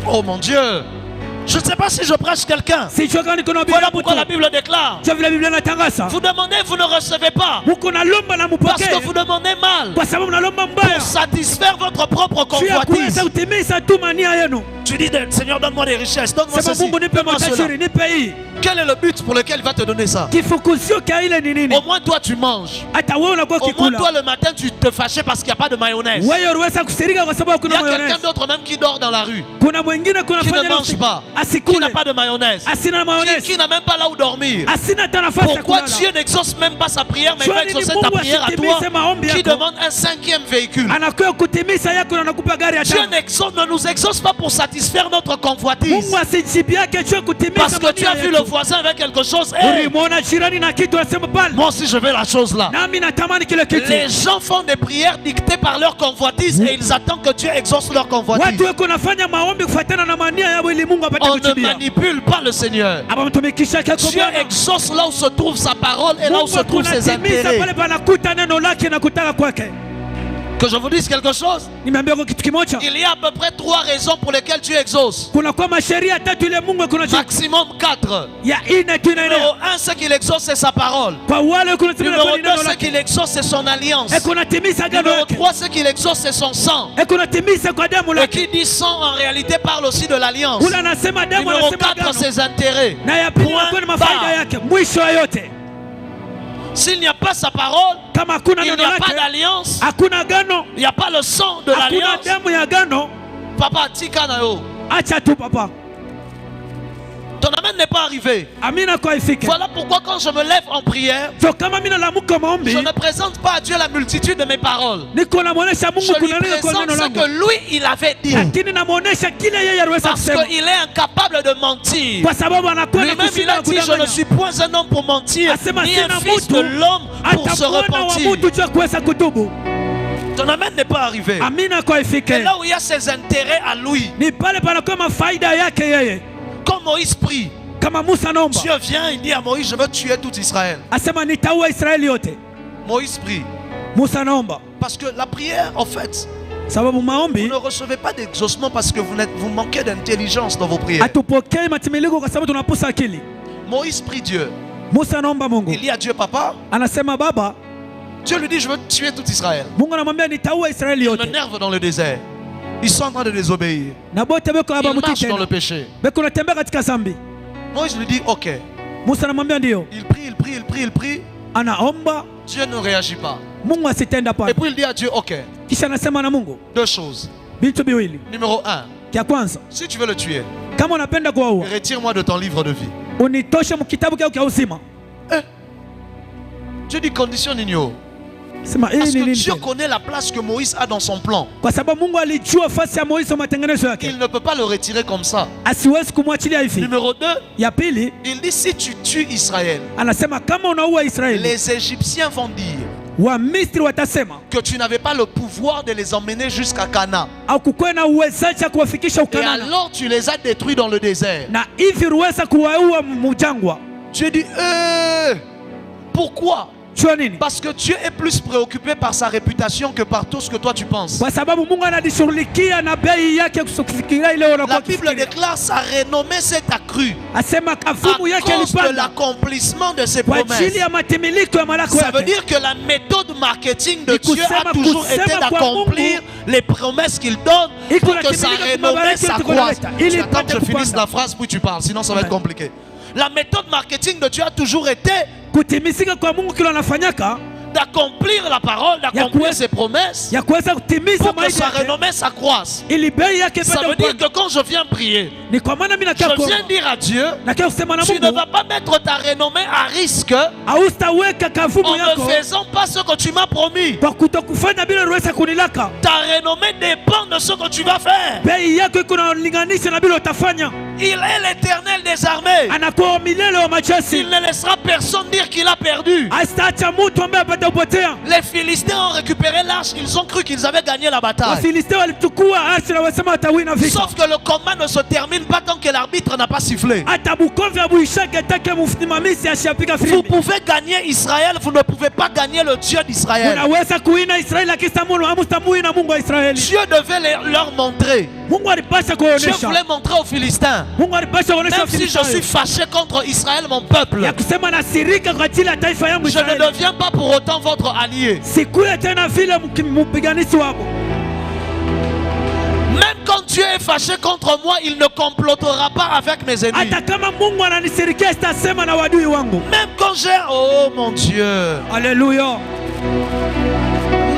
Oh mon Dieu, je ne sais pas si je prêche quelqu'un. Sijua kama niko na Voilà Biblia pourquoi la mtu. Bible déclare. Sio vile Biblia inatangaza. Vous demandez, vous ne recevez pas. Muko nalomba na Parce que mupokee vous demandez mal. kwa sababu nalomba mbaya. Pour satisfaire votre propre Juu ya convoitise. kuweza kutimiza tu mania yenu. Tu dis, Seigneur, donne-moi des richesses, donne-moi Sema ceci, Mungu nipe donne-moi cela. matajiri, nipe hii. Quel est le but pour lequel il va te donner ça? Kifukuzio kia ile ni nini? Au moins toi tu manges. Hata wewe unakuwa Au moins ukikula. toi le matin tu te fâchais parce qu'il n'y a pas de mayonnaise. Wewe unaweza kusirika kwa sababu Il y kuna a quelqu'un mayonnaise. d'autre même qui dort dans la rue, Kuna mwingine kuna qui ne fanya mange pas, qui asikule. n'a pas de mayonnaise, Asina mayonnaise. qui n'a même pas là où dormir. Asina hata nafasi ya Pourquoi kulala. Dieu n'exauce même pas sa prière, mais il va Swali ni exaucer ta Mungu prière à asitimize toi maombi qui yako. demande un 5e véhicule? Anakuwa kutimiza yako na nakupa gari ya Dieu tano. ne nous exauce pas pour satisfaire notre convoitise. Mungu asijibu yake juu ya kutimiza Parce que tu as mania vu yetu. le voisin avec quelque chose. Hey, Ulimwona jirani na kitu anasema pale. moi aussi je veux la chose là. Nami natamani kile kitu. Les gens font des prières dictées par leur convoitise et ils attendent que Dieu exauce leur convoitise. Watu wako nafanya maombi kufuatana na mania yao ili Mungu apate On ne kujibia. manipule pas le Seigneur. Abamtumikisha kwa Dieu Bwana. exauce là où se trouve sa parole et là où se Mungu trouvent ses kunatimiza intérêts. pale panakuta neno lake na kutaka kwake. Que je vous dise quelque chose. Nimeambia kwa kitu kimoja. Il y a à peu près 3 raisons pour lesquelles Dieu exauce. Kuna kwa masheria tatu ile Mungu kuna Maximum 4. ya ine tu inaenea. Numéro 1, ce qu'il exauce, c'est sa parole. Kwa wale kuna timiza Numéro kwa 2, neno ce lake. qu'il exauce, c'est son alliance. E kuna timiza agano Numéro lake. 3, ce qu'il exauce, c'est son sang. E kuna timiza kwa damu Et lake. qui dit sang, en réalité, parle aussi de l'alliance. Ula anasema damu Numéro anasema 4, agano. ses intérêts. Na ya pili Point inakuwa ni mafaida barre. yake. Mwisho wa yote. S'il n'y a pas sa parole, Kama hakuna il neno n'y a pas lake, d'alliance, hakuna agano, il n'y a pas le sang de hakuna l'alliance. damu ya agano. Papa, tika na yo. Acha tu papa. Ton amen n'est pas arrivé. Amina kwa ifike. Voilà pourquoi quand je me lève en prière, So kama mimi nalamuka maombi, je ne présente pas à Dieu la multitude de mes paroles. niko namuonesha Mungu Je lui kuna nini kwa présente neno ce langu. que lui, il avait dit. Lakini namuonesha kile yeye aliweza Parce kusema. qu'il est incapable de mentir. Kwa sababu anakuwa na Lui-même, il kushinda a dit, je ne kudanganya. suis point un homme pour mentir, Asema ni sina un fils mtu, de l'homme pour se hata mwana wa repentir. mtu juu ya kuweza kutubu. Ton amen n'est pas arrivé. Amina kwa Et ifike. là où il y a ses intérêts à lui, Ni pale panakuwa mafaida yake yeye. quand Moïse prie, Kama Musa naomba, Dieu vient, il dit à Moïse, je veux tuer tout Israël. asema nitaua Israeli yote. Moïse prie. Musa naomba. Parce que la prière, en fait, Sababu vous maombi ne recevez pas d'exaucement parce que vous manquez d'intelligence dans vos prières. hatupokei matimiliko kwa sababu tunapusa akili. Moïse prie Dieu. Musa naomba Mungu. Il dit à Dieu, papa, Anasema baba, Dieu lui dit, je veux tuer tout Israël. Mungu anamwambia nitaua Israeli Il yote. m'énerve dans le désert. Ils sont en train de désobéir. Na bote beko hapa Ils marchent mtitena. dans le péché. Beko natembea katika zambi. Moïse lui dit, ok. Musa anamwambia ndio. Il prie, il prie, il prie, il prie. Anaomba, Dieu ne réagit pas. Mungu asitenda Et pale. puis il dit à Dieu, ok, Kisha anasema na Mungu 2 choses. vitu viwili. Numéro 1, Kia kwanza, si tu veux le tuer, kama unapenda kuwaua, retire-moi de ton livre de vie. unitoshe mkitabu kyao kya uzima. Dieu dit condition nigno. Sema hii Parce ni que nini? Dieu tena? connaît la place que Moïse a dans son plan. Kwa sababu Mungu alijua fasi ya Moiso matengenezo yake. Il ne peut pas le retirer comme ça. Asiwezi kumwachilia hivi. Numéro 2, Ya pili, il dit si tu tues Israël, anasema kama unaua Israeli, les Égyptiens vont dire wa Misri watasema que tu n'avais pas le pouvoir de les emmener jusqu'à Canaan. au kukuwa na uwezaji wa kuwafikisha Et Ukanana. alors tu les as détruits dans le désert. Na hivi uliweza kuwaua mujangwa. Dieu dit, pourquoi? Jua nini? Parce que Dieu est plus préoccupé par sa réputation que par tout ce que toi tu penses. Kwa sababu Mungu anajishughulikia na bei yake kufikiria ile La unakuwa Bible ukifikiria. déclare sa renommée s'est accrue Asema à kafumu yake cause de ilipanda l'accomplissement de ses kwa promesses. ajili ya matimiliko ya malako Ça veut yake. dire que la méthode marketing de Ni Dieu a kusema- toujours kusema été kwa d'accomplir Mungu. les promesses qu'il donne Iko pour na que sa timilika renommée kumabariki yote s'accroisse. kunaleta. Ili Tu attends que je ipate finisse kupanda. la phrase puis tu parles, sinon ça va être Ouais. compliqué. La méthode marketing de Dieu a toujours été Kutimisika kwa Mungu kile anafanyaka d'accomplir la parole, d'accomplir ses promesses ya kuweza kutimiza pour que maisha sa yake renommée s'accroisse. ili bei yake Ça ipate veut dire kupanda. que quand je viens prier, Ni kwa maana mimi je nakaa viens kuomba. dire à Dieu, Nakaa kusema na tu ne Mungu, vas pas mettre ta renommée à risque haustaweka kafumu en yako ne faisant pas ce que tu m'as promis. kwa kutokufanya bila ruhusa kunilaka. Ta renommée dépend de ce que tu vas faire. Bei yako iko nalinganisha na bila utafanya. Il est l'Éternel des armées. Anakuwa wa milele wa majeshi. Il ne laissera personne dire qu'il a perdu. Asitaacha mtu ambaye apata kupotea. Les Philistins ont récupéré l'arche. Ils ont cru qu'ils avaient gagné la bataille. Wafilisti walichukua arshi na wasema watawina vita. Sauf que le combat ne se termine pas tant que l'arbitre n'a pas sifflé. Hata bukomvi abuishake take msimamizi ashapiga Vous filimbi. pouvez gagner Israël, vous ne pouvez pas gagner le Dieu d'Israël. Unaweza kuina Israeli lakini hamustamuina Mungu wa Israeli. Dieu devait leur montrer. Mungu alipasha Dieu kuonyesha. voulait montrer aux Philistins. Mungu alipasha kuonyesha Même si je suis fâché contre Israël, mon peuple, ya kusema nasirika kwa ajili ya taifa yangu je ne Israeli. deviens pas pour autant votre allié. Sikuya tena vile mpiganishi wako. Même quand Dieu est fâché contre moi, il ne complotera pas avec mes ennemis. Hata kama Mungu ananisirikia sitasema na wadui wangu. Même quand j'ai... Oh mon Dieu. Haleluya.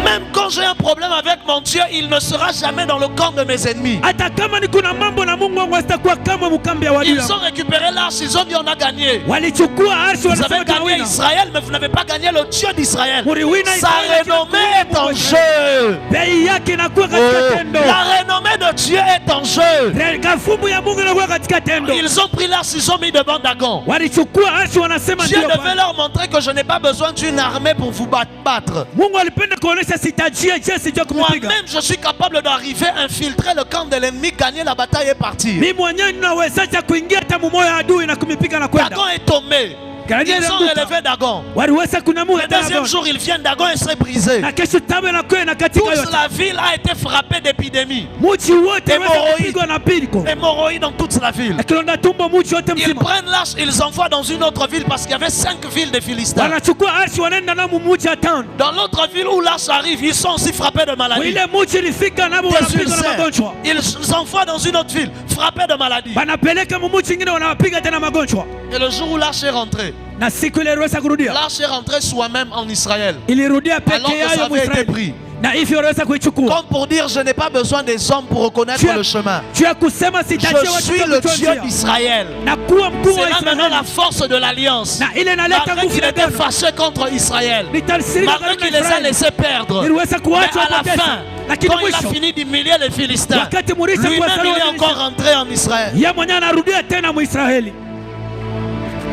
Même quand j'ai un problème avec mon Dieu, il ne sera jamais dans le camp de mes ennemis. Hata kama niko na mambo na Mungu wangu sitakuwa kama mkambi ya wadui Ils wangu. ont récupéré l'arche, ils ont dit on a gagné. Walichukua arshi Vous avez wanasema gagné tunawina. Israël, mais vous n'avez pas gagné le Dieu d'Israël. Muriwina Sa Israeli, renommée est en lakini jeu. bei yake inakuwa katika tendo. La renommée de Dieu est en jeu. Kafumu ya Mungu inakuwa katika tendo. Ils ont pris l'arche, ils ont mis devant Dagon. Walichukua arshi wanasema Dieu ndio devait Bwana. leur montrer que je n'ai pas besoin d'une armée pour vous battre. Mungu alipenda kuonesha sitajia jinsi ya kumpiga. Moi-même, je suis capable d'arriver, infiltrer le camp de l'ennemi, gagner la bataille et partir. Mimi mwenyewe ninawezaje kuingia hata mumoyo wa adui na kumipiga na kwenda. Dagon est tombé. Ils ont relevé Dagon. Waliweza kunamua Le deuxième jour, ils viennent, Dagon est très brisé. na kesho tabe na kwenda katika Toute yote. la ville a été frappée d'épidémie. Muji wote waweza Hémorroïde. kupigwa na piliko. Hémorroïdes dans toute la ville. Akilonda tumbo muji wote Ils mzima. prennent l'arche, ils envoient dans une autre ville parce qu'il y avait 5 villes de Philistins. Wanachukua arshi wanaenda na muji ya town. Dans l'autre ville où l'arche arrive, ils sont aussi frappés de maladie. Ile muji ilifika nabo Des wanapigwa na ulcères. magonjwa. Ils envoient dans une autre ville, frappés de maladie. Wanapeleka muji ingine wanawapiga tena magonjwa. Et le jour où l'arche est rentrée, Na siku ile iliweza kurudia. l'arche est rentrée soi-même en Israël. Ilirudia Alors peke que ça yao avait été Israeli. pris. Na hivyo waliweza kuichukua. Comme pour dire, je n'ai pas besoin des hommes pour reconnaître Tu as- le chemin. Tu as kusema sitajia Je watu suis kwa le kujua Dieu njia. d'Israël. Na kuwa mkuu C'est wa là maintenant la Israeli. force de l'alliance. Na ile inaleta Malgré nguvu qu'il ya était agano. fâché contre Israël, Nitasirika malgré karibu qu'il na les a Israeli. laissés perdre, Iliweza mais kuacha à la wapoteze. fin, Lakini quand il a mwisho fini d'humilier les Philistins, wakati Murisha lui-même kuwasalimu il est Wafilisti, encore rentré en Israël. yeye mwenyewe anarudia tena Muisraeli.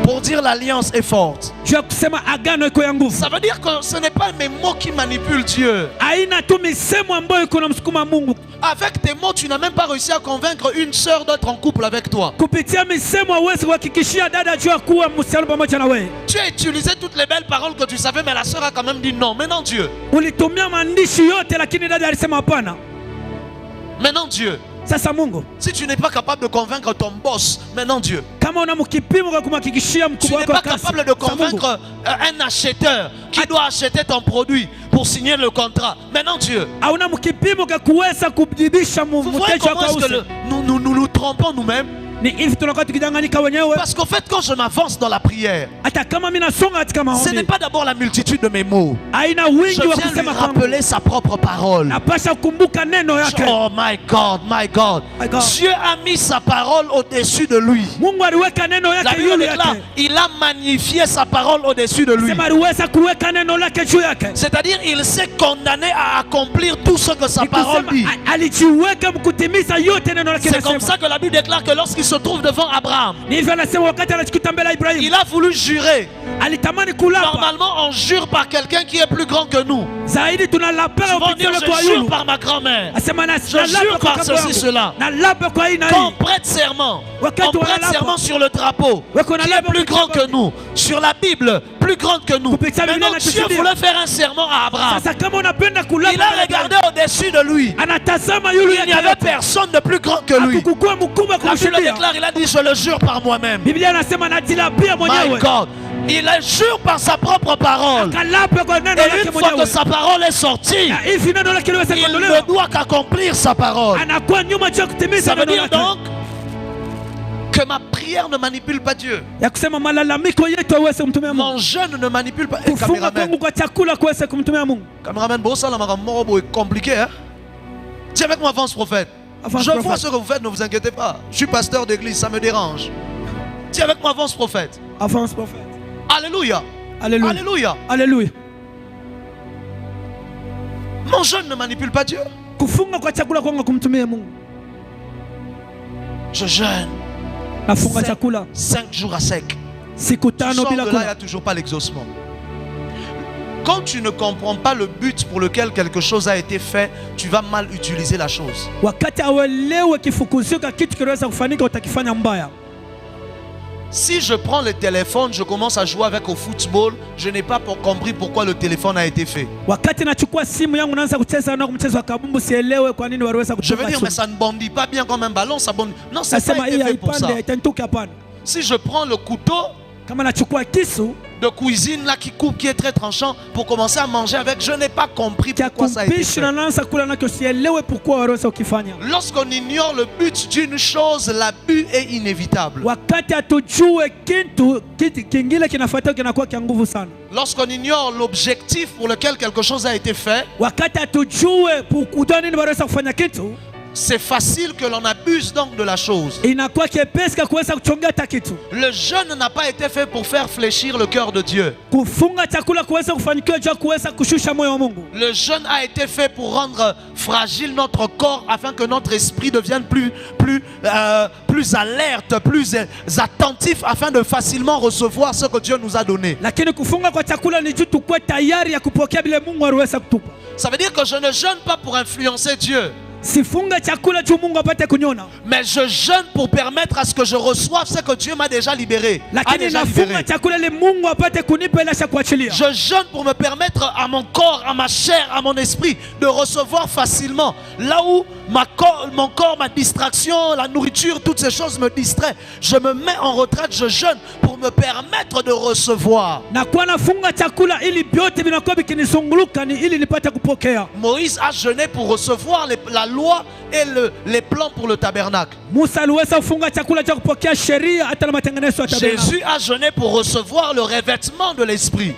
Pour dire l'alliance est forte. Juu ya kusema agano iko ya nguvu. Ça veut dire que ce n'est pas mes mots qui manipulent Dieu. Haina tu misemo ambayo iko na msukuma Mungu. Avec tes mots, tu n'as même pas réussi à convaincre une sœur d'être en couple avec toi. Kupitia misemo hauwezi kuhakikishia dada juu ya kuwa mhusiano pamoja na wewe. Tu as utilisé toutes les belles paroles que tu savais, mais la sœur a quand même dit non. Maintenant Dieu. Ulitumia maandishi yote lakini dada alisema hapana. Maintenant Dieu. Sasa Mungu, Si tu n'es pas capable de convaincre ton boss, maintenant Dieu. kama una mkipimo kwa kumhakikishia Tu mkubwa n'es wako pas wa kazi. capable de Sasa Mungu, convaincre un acheteur qui doit acheter ton produit pour signer le contrat. Maintenant Dieu. hauna mkipimo kwa kuweza kujibisha Vous voyez mteja comment wako est-ce que ausi. nous trompons nous-mêmes? Ni hivi tunakuwa tukidanganyika wenyewe. Parce qu'en fait, quand je m'avance dans la prière, Hata kama mimi nasonga katika ce n'est maombi, pas d'abord la multitude de mes mots. haina Je wingi wa viens lui kusema kwangu. rappeler sa propre parole. Napasha kukumbuka neno yake. Oh my God, my God. My God. Dieu a mis sa parole au-dessus de lui. Mungu aliweka neno La yake Bible yule déclare, yake. il a magnifié sa parole au-dessus de lui. Sema aliweza kuweka neno lake juu yake. C'est-à-dire, il s'est condamné à accomplir tout ce que sa Ni parole kusema, dit. alijiweka mkutimiza yote neno lake C'est comme nasema. ça que la Bible déclare que lorsqu'il se trouve devant Abraham, Ni hivyo anasema wakati anachikuta mbele ya Ibrahim. il a voulu jurer. Alitamani kulapa. Normalement, on jure par quelqu'un qui est plus grand que nous. Zaidi tunalapa Ils vont dire, kupitia kwa je jure yulu. par ma grand-mère. Asema na jure nalapa par kwa ceci, yangu. cela. Nalapa kwa hii na Quand hii. on prête serment, Wakati on prête wanalapa. serment sur le drapeau, Wako qui est nalapa plus kwa grand que sababu. nous, sur la Bible, plus plus grande que nous. Maintenant, Dieu voulait faire un serment à Abraham. Il a regardé au-dessus de lui. Il n'y avait personne de plus grand que lui. La Bible déclare, il a dit, je le jure par moi-même. My God. Il le jure par sa propre parole. Et une fois que sa parole est sortie, il ne doit qu'accomplir sa parole. Ça veut dire donc que ma prière ne manipule pas Dieu. Mon jeûne ne manipule pas. Caméraman, bon, ça est compliqué. Hein? Dis avec moi, avance prophète. Je vois ce que vous faites, ne vous inquiétez pas. Je suis pasteur d'église, ça me dérange. Dis avec moi, avance prophète. Avance prophète. Alléluia. Alléluia. Alléluia. Alléluia. Mon jeûne ne manipule pas Dieu. Je jeûne 5 jours à sec. Tu sors de là, il n'y a toujours pas l'exaucement. Quand tu ne comprends pas le but pour lequel quelque chose a été fait, tu vas mal utiliser la chose. Si je prends le téléphone, je commence à jouer avec au football, je n'ai pas compris pourquoi le téléphone a été fait. Je veux dire, mais ça ne bondit pas bien comme un ballon, ça bondit. Non, ça n'a pas été fait pour ça. Si je prends le couteau de cuisine là qui coupe, qui est très tranchant, pour commencer à manger avec, je n'ai pas compris pourquoi ça a été fait. Lorsqu'on ignore le but d'une chose, l'abus est inévitable. Lorsqu'on ignore l'objectif pour lequel quelque chose a été fait, c'est facile que l'on abuse donc de la chose. Le jeûne n'a pas été fait pour faire fléchir le cœur de Dieu. Le jeûne a été fait pour rendre fragile notre corps afin que notre esprit devienne plus alerte, plus attentif afin de facilement recevoir ce que Dieu nous a donné. Ça veut dire que je ne jeûne pas pour influencer Dieu. Mais je jeûne pour permettre à ce que je reçoive ce que Dieu m'a déjà libéré. Je jeûne pour me permettre à mon corps, à ma chair, à mon esprit de recevoir facilement. Là où mon corps, ma distraction, la nourriture, toutes ces choses me distraient, je me mets en retraite, je jeûne pour me permettre de recevoir. Moïse a jeûné pour recevoir la loi et les plans pour le tabernacle. Jésus a jeûné pour recevoir le revêtement de l'esprit.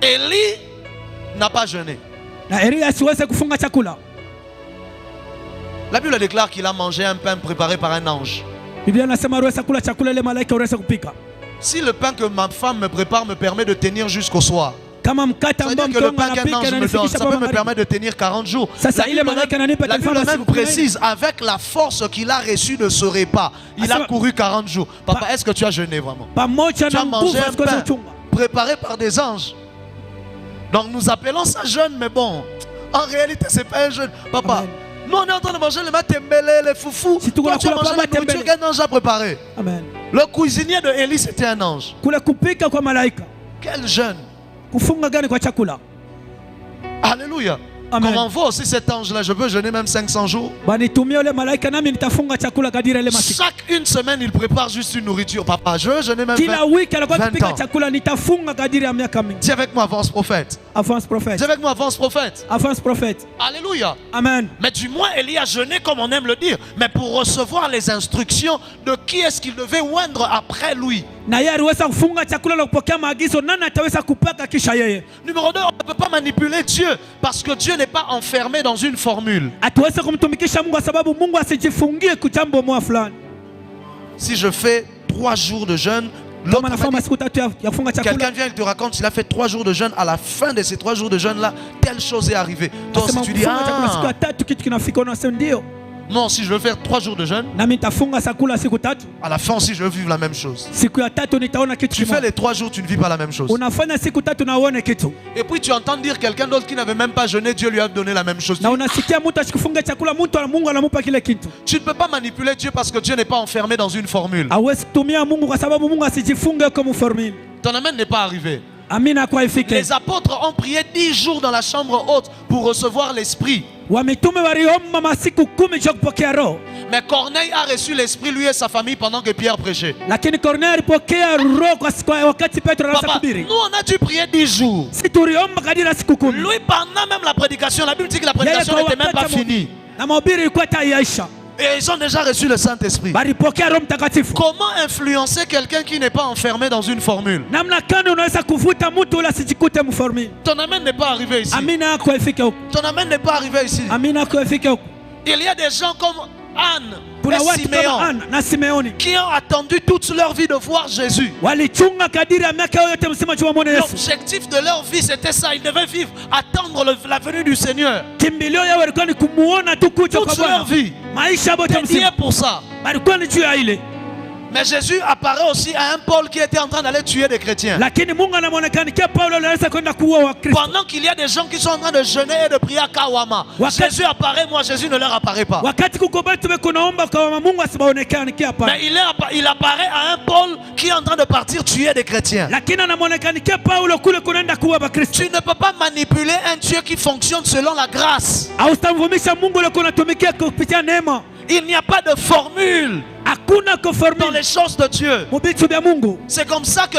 Élie n'a pas jeûné. La Bible déclare qu'il a mangé un pain préparé par un ange. Si le pain que ma femme me prépare me permet de tenir jusqu'au soir, ça veut dire que le pain qu'un ange me donne, ça peut me permettre de tenir 40 jours. La Bible même précise, avec la force qu'il a reçue de ce repas, il a couru 40 jours. Papa, est-ce que tu as jeûné vraiment? Tu as mangé un pain préparé par des anges. Donc nous appelons ça jeûne, mais bon, en réalité ce n'est pas un jeûne. Papa, nous on est en train de manger les matembele, les foufous. Toi tu as mangé la nourriture qu'un ange a préparée. Le cuisinier de Élie c'était un ange. Quel jeûne? Alléluia. Amen. Comment va aussi cet ange-là? Je peux jeûner même 500 jours. Chaque une semaine, il prépare juste une nourriture. Papa, je veux jeûner même 20 ans. Dis avec moi, avance prophète. Avance prophète. Dis avec moi, avance prophète. Avance prophète. Alléluia. Amen. Mais du moins, Élie a jeûné comme on aime le dire. Mais pour recevoir les instructions de qui est-ce qu'il devait oindre après lui. Numéro 2, on ne peut pas manipuler Dieu parce que Dieu n'est pas enfermé dans une formule. Si je fais 3 jours de jeûne, quelqu'un vient et te raconte, il a fait 3 jours de jeûne. À la fin de ces 3 jours de jeûne là, telle chose est arrivée. Toi aussi tu dis, Non, si je veux faire 3 jours de jeûne, nami nitafunga sakula siku tatu, à la fin aussi je veux vivre la même chose. siku ya tatu nitaona kitu Tu fais kimoja. les 3 jours, tu ne vis pas la même chose. Unafanya siku tatu na uone kitu. Et puis tu entends dire quelqu'un d'autre qui n'avait même pas jeûné, Dieu lui a donné la même chose. Na unasikia mtu ashikufunga chakula Mungu anamupa kile kitu. Tu ne peux pas manipuler Dieu parce que Dieu n'est pas enfermé dans une formule. Hawezi kutumia Mungu kwa sababu Mungu asijifunge kama formula. Ton amen n'est pas arrivé. Amina kwa ifike. Les apôtres ont prié 10 jours dans la chambre haute pour recevoir l'esprit. Wamitume waliomba masiku 10 juu kupokea roho. Mais Corneille a reçu l'esprit, lui et sa famille, pendant que Pierre prêchait. Lakini Corneille alipokea roho kwa wakati Petro anaanza Papa, kuhubiri. nous on a dû prier 10 jours. Si tuliomba kadiri siku 10. Lui, pendant même la prédication, la Bible dit que la prédication n'était même pas finie. Na mahubiri ilikuwa tayari. Et ils ont déjà reçu le Saint-Esprit. Walipokea Roho Mtakatifu. Comment influencer quelqu'un qui n'est pas enfermé dans une formule? Namna gani unaweza kuvuta mtu ula sijikute mformula? Ton amen n'est pas arrivé ici. Amina kwa ifike huko. Ton amen n'est pas arrivé ici. Amina kwa ifike huko. Il y a des gens comme Anne Kuna et watu kama Simeon Ana na Simeoni qui ont attendu toute leur vie de voir Jésus. walichunga kadiri ya miaka yao yote msema jua muone Yesu. L'objectif de leur vie c'était ça. Ils devaient vivre, attendre la venue du Seigneur. Kimbilio yao ilikuwa ni kumuona tu kuja kwa Toute leur Bwana. vie. Maisha yote Dédié msema pour ça. balikuwa ni juu ya ile. Mais Jésus apparaît aussi à un Paul qui était en train d'aller tuer des chrétiens. Lakini Mungu anamuonekanikia Paulo anaweza kwenda kuua Wakristo. Pendant qu'il y a des gens qui sont en train de jeûner et de prier à Kawama, Jésus apparaît, moi Jésus ne leur apparaît pas. Wakati kuko batu beko naomba kwa Mungu asibaonekanikia hapa. Mais il apparaît à un Paul qui est en train de partir tuer des chrétiens. Lakini anamuonekanikia Paulo kule kunaenda kuua Wakristo. Tu ne peux pas manipuler un Dieu qui fonctionne selon la grâce. Hautamvumisha Mungu ile kunatumikia kupitia neema. Il n'y a pas de formule Hakuna dans kuformula les choses de Dieu. mubitu bya Mungu. C'est comme ça que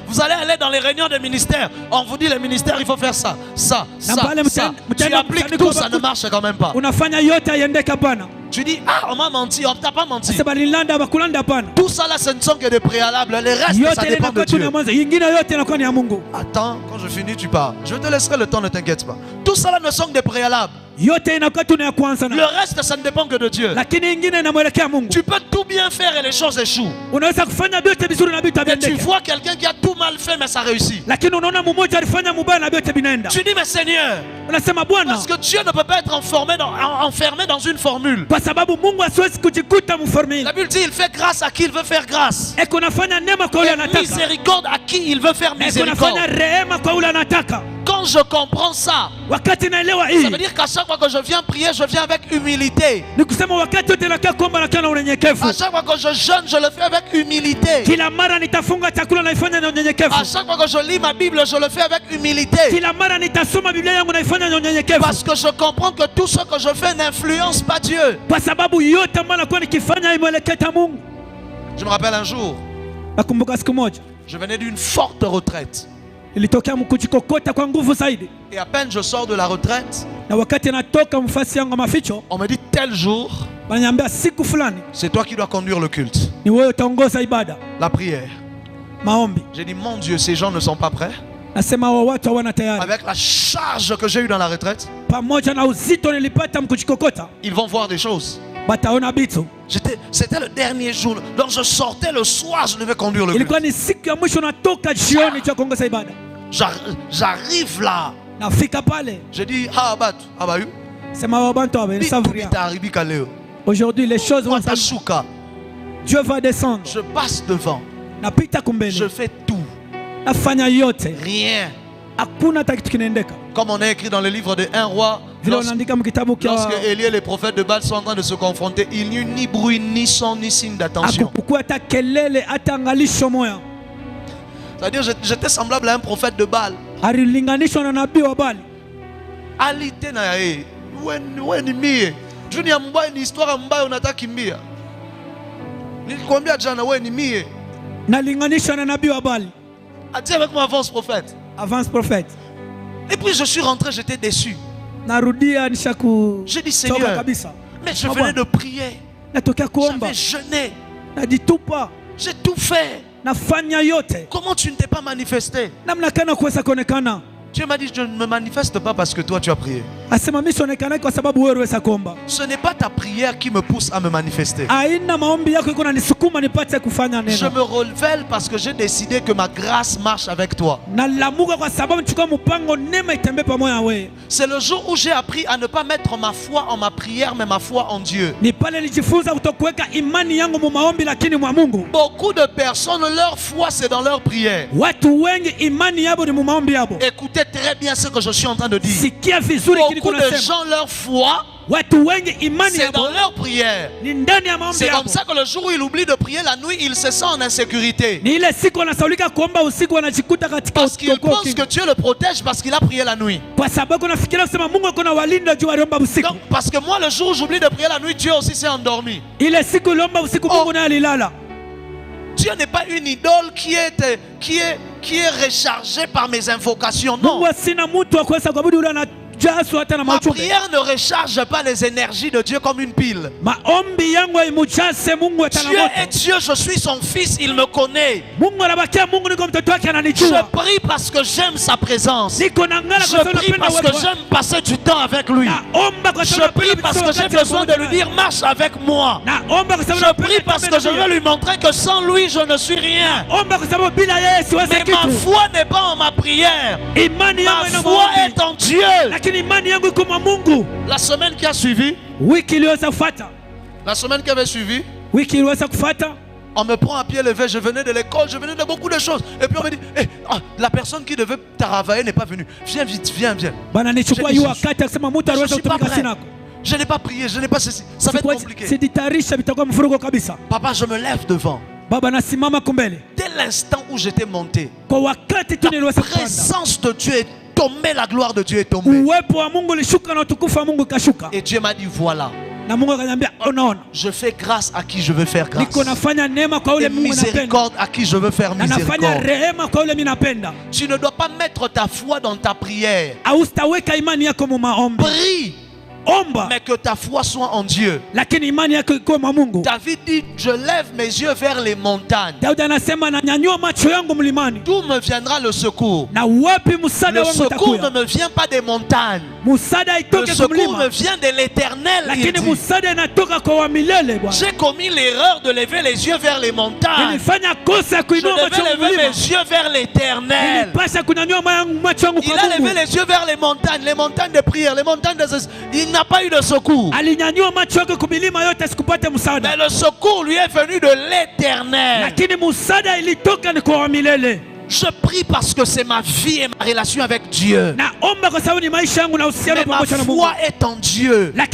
vous allez aller dans les réunions de ministères. On vous dit les ministères, il faut faire ça, ça, ça, ça. Tu appliques tout, ça ne marche quand même pas. Unafanya yote aiendeke hapana. Tu dis, ah, on m'a menti, on t'a pas menti. Sasa balilanda bakulanda hapana. Tout ça là, ce ne sont que des préalables. Les restes, ça Yote dépend de inakuwa tu na Dieu. mwanzo. Yingine yote inakuwa ni ya Mungu. Attends, quand je finis, tu pars. Je te laisserai le temps, ne t'inquiète pas. Tout ça là ne sont que des préalables. Yote inakuwa tu na ya kwanza Le na. reste, ça ne dépend que de Dieu. Lakini ingine inamwelekea Mungu. Tu peux tout bien faire et les choses échouent. Unaweza kufanya vyote vizuri na vitu Mais tu haviendeki. vois quelqu'un qui a tout mal fait, mais ça réussit. Lakini unaona mmoja alifanya mubaya na vyote vinaenda. Tu dis, mais Seigneur, Unasema Bwana, parce que Dieu ne peut pas être enfermé dans une formule. kwa sababu Mungu asiwezi kujikuta mformula. La Bible dit, il fait grâce à qui il veut faire grâce. Eko nafanya neema kwa yule Et anataka. miséricorde à qui il veut faire Eko miséricorde. nafanya rehema kwa yule anataka. Quand je comprends ça, Wakati naelewa ça hii, veut dire qu'à chaque fois que je viens prier, je viens avec humilité. ni kusema wakati wote nakaa kuomba nakaa na unyenyekevu. À chaque fois que je jeûne, je le fais avec humilité. Kila mara nitafunga chakula naifanya na unyenyekevu. À chaque fois que je lis ma Bible, je le fais avec humilité. Kila mara nitasoma Biblia yangu naifanya na unyenyekevu. Parce que je comprends que tout ce que je fais n'influence pas Dieu. Kwa sababu yote ambayo nakuwa nikifanya imeleketa Mungu. Je me rappelle un jour, Nakumbuka siku moja je venais d'une forte retraite. ilitokea mkujikokota kwa nguvu zaidi, Et à peine je sors de la retraite, na wakati natoka mfasi yangu ya maficho, on me dit tel jour, wananiambia siku fulani c'est toi qui dois conduire le culte, ni wewe utaongoza ibada, la prière. maombi. J'ai dit, mon Dieu, ces gens ne sont pas prêts. Nasema wa watu hawana tayari, Avec la charge que j'ai eue dans la retraite, pamoja na uzito nilipata mkujikokota, ils vont voir des choses. bataona bitu. C'était le dernier jour. Donc je sortais le soir, je devais conduire le Ilikuwa culte. ni siku ya mwisho, natoka jioni cha kuongoza ibada. J'arrive là. Nafika pale, Je dis, ah, Abayou. sema wa bantu wa Savria. Aujourd'hui les choses vont changer. Shuka. Dieu va descendre. Je passe devant. Napita kumbele. Je fais tout. Nafanya yote. Rien. Hakuna hata kitu kinaendeka. Comme on a écrit dans le livre de 1 roi, Vile unaandika mkitabu kia lorsque Élie et les prophètes de Baal sont en train de se confronter, il n'y eut ni bruit, ni son, ni signe d'attention. hakukuwa hata kelele hata angalisho moya. C'est-à-dire, j'étais semblable à un prophète de Baal. Alilinganishwa na nabii wa Bali. Alite na yae. Wewe ni mie. Junior mbaya ni histoire mbaya unataka kimbia. Nilikwambia jana wewe ni mie. Nalinganishwa na nabii wa Bali. A dit avec moi avance prophète. Avance prophète. Et puis je suis rentré, j'étais déçu. Narudia nishaku. J'ai dit Seigneur, mais je venais de prier. Natokea kuomba. J'avais jeûné. Najitupa. J'ai tout fait. Nafanya yote. Comment tu ne t'es pas manifesté? Namna kana kuweza kuonekana. Dieu m'a dit, je ne me manifeste pas parce que toi tu as prié. Ce n'est pas ta prière qui me pousse à me manifester. Je me révèle parce que j'ai décidé que ma grâce marche avec toi. C'est le jour où j'ai appris à ne pas mettre ma foi en ma prière mais ma foi en Dieu. Beaucoup de personnes, leur foi c'est dans leur prière. Écoutez très bien ce que je suis en train de dire. Beaucoup de gens, leur foi c'est dans leur prière. C'est comme ça que le jour où il oublie de prier la nuit, il se sent en insécurité. Parce qu'il pense que Dieu le protège parce qu'il a prié la nuit. Donc, parce que moi, le jour où j'oublie de prier la nuit, Dieu aussi s'est endormi. Dieu n'est pas une idole qui est rechargée par mes invocations. Non. Ma prière ne recharge pas les énergies de Dieu comme une pile. Dieu est Dieu, je suis son fils, il me connaît. Je prie parce que j'aime sa présence. Je prie parce que j'aime passer du temps avec lui. Je prie parce que j'ai besoin de lui dire marche avec moi. Je prie parce que je veux lui montrer que sans lui je ne suis rien. Mais ma foi n'est pas en ma prière. Ma foi est en Dieu. La semaine qui a suivi, la semaine qui avait suivi, on me prend à pied levé, je venais de l'école, je venais de beaucoup de choses. Et puis on me dit, hey, la personne qui devait travailler n'est pas venue. Viens vite, viens. Je ne suis pas prêt. Je n'ai pas prié, je n'ai pas ceci. Ça va être compliqué. Papa, je me lève devant. Dès l'instant où j'étais monté, la présence de Dieu est tombée, la gloire de Dieu est tombée. Et Dieu m'a dit, voilà. Je fais grâce à qui je veux faire grâce. Et miséricorde à qui je veux faire miséricorde. Tu ne dois pas mettre ta foi dans ta prière. Prie. Mais que ta foi soit en Dieu. David dit, je lève mes yeux vers les montagnes. D'où me viendra le secours? Le secours ne me vient pas des montagnes. Le secours me vient de l'Éternel. J'ai commis l'erreur de lever les yeux vers les montagnes. Je devais lever mes yeux vers l'Éternel. Il a levé les yeux vers les montagnes de prière, les montagnes de... Il n'a pas eu de secours. Mais le secours lui est venu de l'Éternel. Je prie parce que c'est ma vie et ma relation avec Dieu. Mais ma foi est en Dieu. Même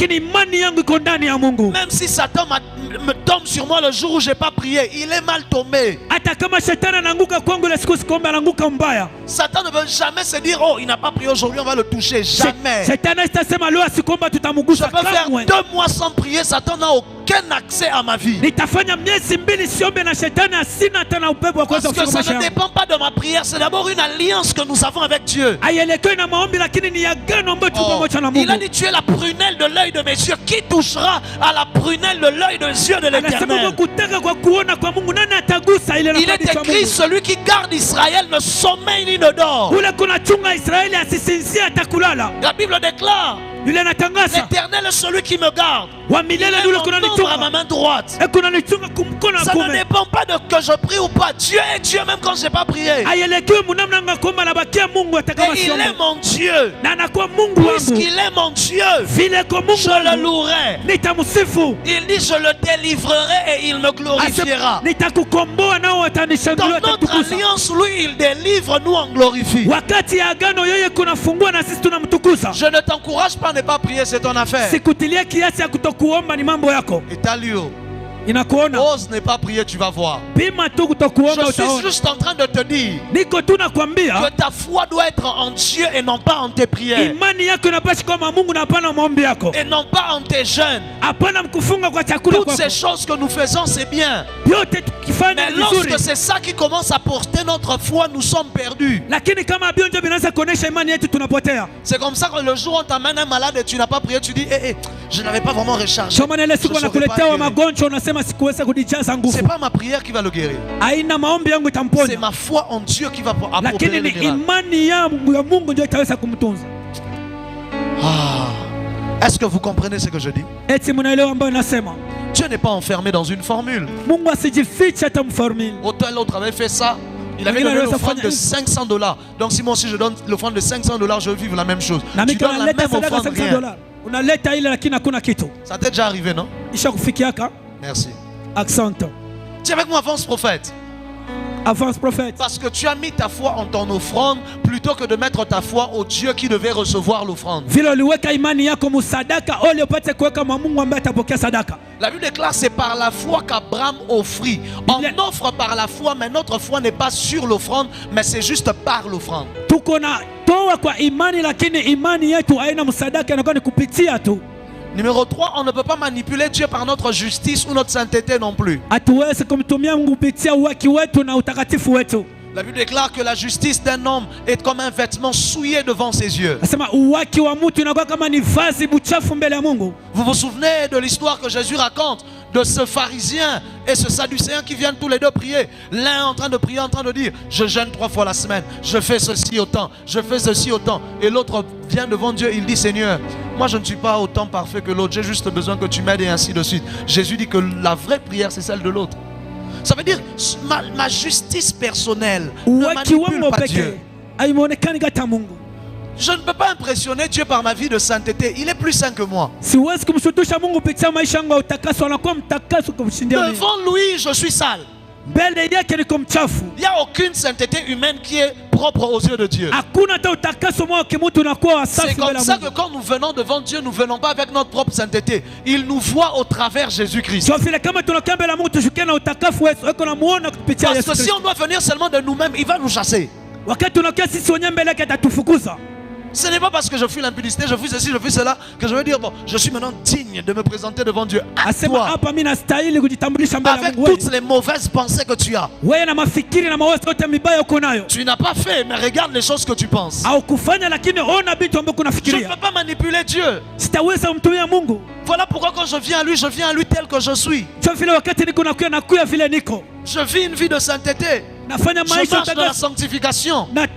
si Satan me tombe sur moi le jour où je n'ai pas prié, il est mal tombé. Satan ne veut jamais se dire, oh, il n'a pas prié aujourd'hui, on va le toucher. Jamais. Je peux faire 2 mois sans prier, Satan n'a aucun accès à ma vie. Parce que ça ne dépend pas de ma prière, c'est d'abord une alliance que nous avons avec Dieu. Oh, il a dit, tu es la prunelle de l'œil de mes yeux. Qui touchera à la prunelle de l'œil de yeux de l'Éternel? Il est écrit, celui qui garde Israël ne sommeille ni ne dort. La Bible déclare, l'Éternel est celui qui me garde. Il est mon ombre à ma main droite. Ça ne dépend pas de que je prie ou pas. Dieu est Dieu même quand je n'ai pas prié. Et il est mon Dieu. Puisqu'il est mon Dieu, je le louerai. Il dit, je le délivrerai et il me glorifiera. Dans notre alliance, lui, il délivre, nous on glorifie. Je ne t'encourage pas à ne pas prier, c'est ton affaire. Et ta lieu. Ose ne pas prier, tu vas voir. Je suis juste en train de te dire que ta foi doit être en Dieu et non pas en tes prières. Et non pas en tes jeûnes. Toutes ces choses que nous faisons, c'est bien. Mais lorsque c'est ça qui commence à porter notre foi, nous sommes perdus. C'est comme ça que le jour où on t'amène un malade et tu n'as pas prié, tu dis, je n'avais pas vraiment rechargé. C'est pas ma prière qui va le guérir. C'est ma foi en Dieu qui va apporter le miracle. Est-ce que vous comprenez ce que je dis? Dieu n'est pas enfermé dans une formule. Autant l'autre avait fait ça. Il avait donné l'offrande de $500. Donc si moi aussi je donne l'offrande de $500, je veux vivre la même chose. Tu donnes la même offrande, rien. Ça t'est déjà arrivé, non? Merci. Tu es avec moi, avance prophète. Avance prophète. Parce que tu as mis ta foi en ton offrande plutôt que de mettre ta foi au Dieu qui devait recevoir l'offrande. La Bible déclare c'est par la foi qu'Abraham offrit. On offre par la foi, mais notre foi n'est pas sur l'offrande, mais c'est juste par l'offrande. Numéro 3, on ne peut pas manipuler Dieu par notre justice ou notre sainteté non plus. La Bible déclare que la justice d'un homme est comme un vêtement souillé devant ses yeux. Vous vous souvenez de l'histoire que Jésus raconte de ce pharisien et ce sadducéen qui viennent tous les deux prier. L'un en train de prier, en train de dire je jeûne 3 fois la semaine, je fais ceci autant, je fais ceci autant. Et l'autre vient devant Dieu, il dit Seigneur, moi je ne suis pas autant parfait que l'autre, j'ai juste besoin que tu m'aides et ainsi de suite. Jésus dit que la vraie prière c'est celle de l'autre. Ça veut dire ma justice personnelle ne manipule pas Dieu. Je ne peux pas impressionner Dieu par ma vie de sainteté. Il est plus saint que moi. Devant lui, je suis sale. Il n'y a aucune sainteté humaine qui est propre aux yeux de Dieu. C'est comme ça que quand nous venons devant Dieu, nous ne venons pas avec notre propre sainteté. Il nous voit au travers Jésus-Christ. Parce que si on doit venir seulement de nous-mêmes, il va nous chasser. Ce n'est pas parce que je fuis l'impudicité, je fuis ceci, je fuis cela, que je veux dire, bon, je suis maintenant digne de me présenter devant Dieu. À toi, avec toutes les mauvaises pensées que tu as. Tu n'as pas fait, mais regarde les choses que tu penses. Je ne peux pas manipuler Dieu. Voilà pourquoi quand je viens à lui tel que je suis. Je vis une vie de sainteté. Je marche dans la sanctification. Mais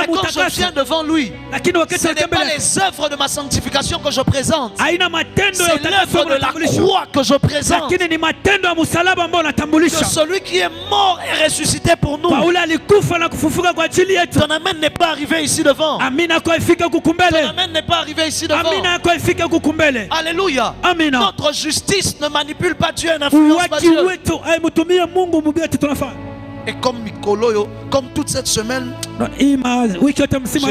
quand je viens devant lui, ce n'est pas les œuvres de ma sanctification que je présente. C'est l'œuvre de la croix que je présente. Que celui qui est mort est ressuscité pour nous. Ton amen n'est pas arrivé ici devant. Ton amen n'est pas arrivé ici devant. Alléluia. Notre justice ne manipule pas Dieu, n'influence pas Dieu. Et comme Mikoloyo, comme toute cette semaine, je n'ai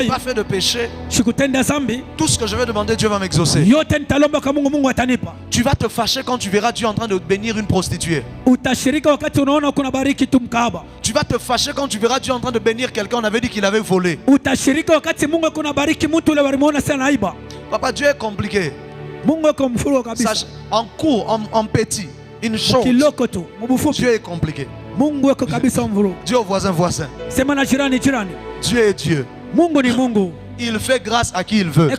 pas fait de péché. Tout ce que je vais demander, Dieu va m'exaucer. Tu vas te fâcher quand tu verras Dieu en train de bénir une prostituée. Tu vas te fâcher quand tu verras Dieu en train de bénir quelqu'un, on avait dit qu'il avait volé. Papa, Dieu est compliqué. Sache, en court, en petit, une chose, Dieu est compliqué. Dieu au voisin. Dieu est Dieu. Il fait grâce à qui il veut.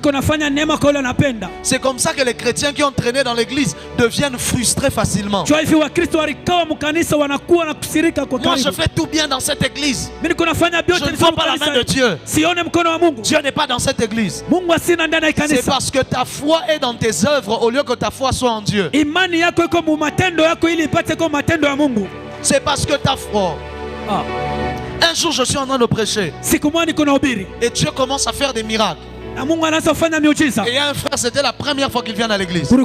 C'est comme ça que les chrétiens qui ont traîné dans l'église deviennent frustrés facilement. Moi je fais tout bien dans cette église. Je ne vois pas la main de Dieu. Dieu n'est pas dans cette église. C'est parce que ta foi est dans tes œuvres au lieu que ta foi soit en Dieu. C'est parce que ta foi. Un jour je suis en train de prêcher et Dieu commence à faire des miracles. Et il y a un frère, c'était la première fois qu'il vient à l'église. Et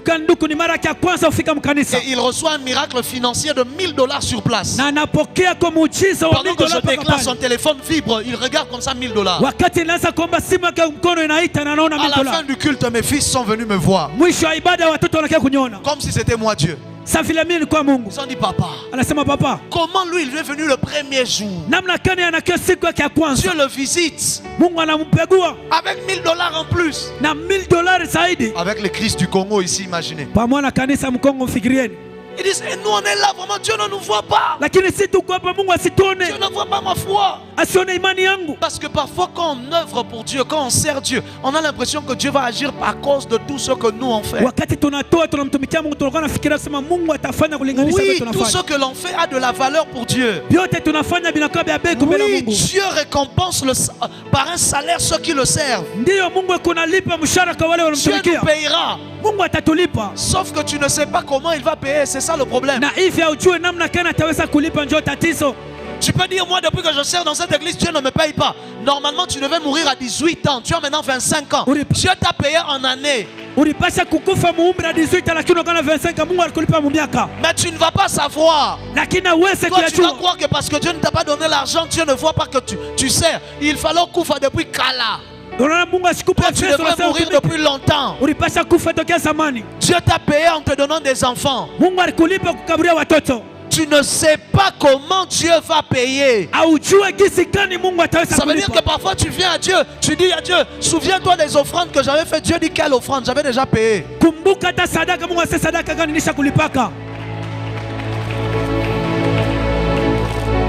il reçoit un miracle financier de $1000 sur place. Pendant que je déclare, son téléphone vibre, il regarde comme ça $1000. À la fin du culte, mes fils sont venus me voir. Comme si c'était moi Dieu. Ils ont dit papa, comment lui il est venu le premier jour? Dieu le visite avec $1000 en plus. Avec les Christ du Congo ici, imaginez. Ils disent, et nous on est là, vraiment Dieu ne nous voit pas. Dieu ne voit pas ma foi. Parce que parfois quand on œuvre pour Dieu, quand on sert Dieu, on a l'impression que Dieu va agir à cause de tout ce que nous on fait. Oui, tout ce que l'on fait a de la valeur pour Dieu. Oui, Dieu récompense par un salaire ceux qui le servent. Dieu nous payera. Mungu atatulipa. Sauf que tu ne sais pas comment il va payer, c'est ça le problème. Na hivi haujui namna gani ataweza kulipa, ndio tatizo. Tu peux dire, moi depuis que je sers dans cette église, Dieu ne me paye pas. Normalement tu devais mourir à 18 ans, tu as maintenant 25 ans. Dieu t'a payé en année. Ulipasha kukufa muumri à 18 lakini unaona 25, Mungu alikulipa mu miaka. Mais tu ne vas pas savoir. Lakini wewe toi tu vas croire que parce que Dieu ne t'a pas donné l'argent, Dieu ne voit pas que tu sers. Il fallait kufa depuis Kala. Toi, tu devrais mourir depuis longtemps. Dieu t'a payé en te donnant des enfants. Tu ne sais pas comment Dieu va payer. Ça veut dire que parfois tu viens à Dieu, tu dis à Dieu, souviens-toi des offrandes que j'avais fait. Dieu dit, quelle offrande? J'avais déjà payé.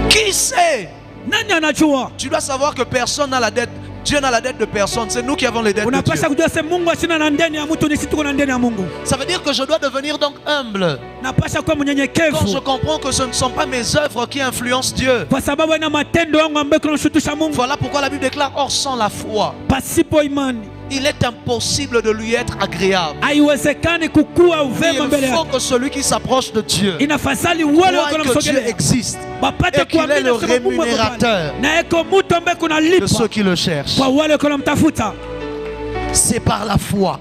Qui sait? Tu dois savoir que personne n'a la dette. Dieu n'a la dette de personne, c'est nous qui avons les dettes de Dieu. Ça veut dire que je dois devenir donc humble. Quand je comprends que ce ne sont pas mes œuvres qui influencent Dieu. Voilà pourquoi la Bible déclare, or sans la foi, il est impossible de lui être agréable. Il faut que celui qui s'approche de Dieu croit que Dieu existe et qu'il est le rémunérateur de ceux qui le cherchent. C'est par la foi.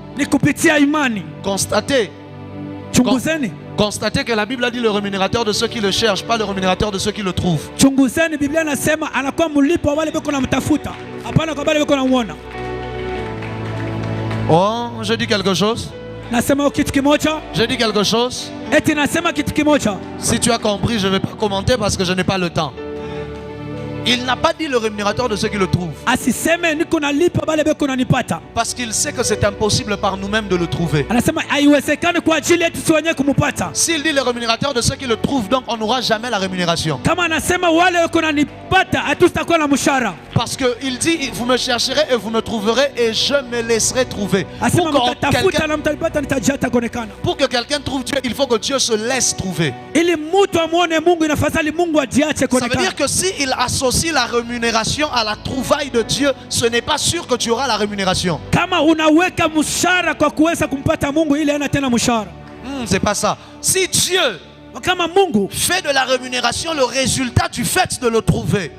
Constatez que la Bible a dit le rémunérateur de ceux qui le cherchent, pas le rémunérateur de ceux qui le trouvent. Oh, je dis quelque chose. Je dis quelque chose. Si tu as compris, je ne vais pas commenter parce que je n'ai pas le temps. Il n'a pas dit le rémunérateur de ceux qui le trouvent. Parce qu'il sait que c'est impossible par nous-mêmes de le trouver. S'il dit le rémunérateur de ceux qui le trouvent, donc on n'aura jamais la rémunération. Parce qu'il dit, vous me chercherez et vous me trouverez et je me laisserai trouver. Pour que quelqu'un trouve Dieu, il faut que Dieu se laisse trouver. Ça veut dire que s'il associe la rémunération à la trouvaille de Dieu, ce n'est pas sûr que tu auras la rémunération. C'est pas ça. Si Dieu fait de la rémunération le résultat du fait de le trouver,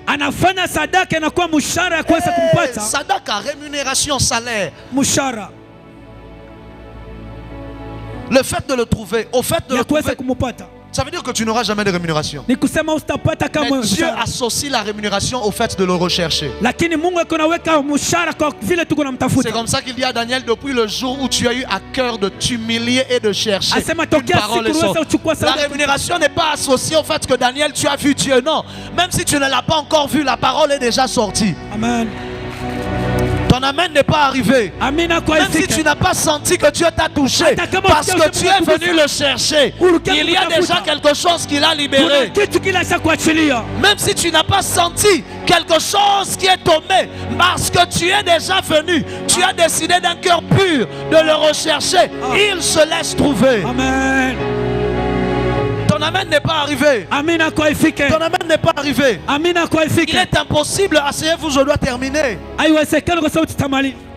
sadaka, rémunération, salaire, le fait de le trouver, au fait de le trouver, ça veut dire que tu n'auras jamais de rémunération. Mais Dieu associe la rémunération au fait de le rechercher. C'est comme ça qu'il dit à Daniel, depuis le jour où tu as eu à cœur de t'humilier et de chercher, une parole est sortie. La rémunération n'est pas associée au fait que Daniel, tu as vu Dieu. Non, même si tu ne l'as pas encore vu, la parole est déjà sortie. Amen. Ton amen n'est pas arrivé. Même si tu n'as pas senti que Dieu t'a touché, parce que tu es venu le chercher, il y a déjà quelque chose qu'il a libéré. Même si tu n'as pas senti quelque chose qui est tombé, parce que tu es déjà venu, tu as décidé d'un cœur pur de le rechercher, il se laisse trouver. Amen. Ton amen n'est pas arrivé. Ton amen n'est pas arrivé. Il est impossible. Asseyez-vous, je dois terminer.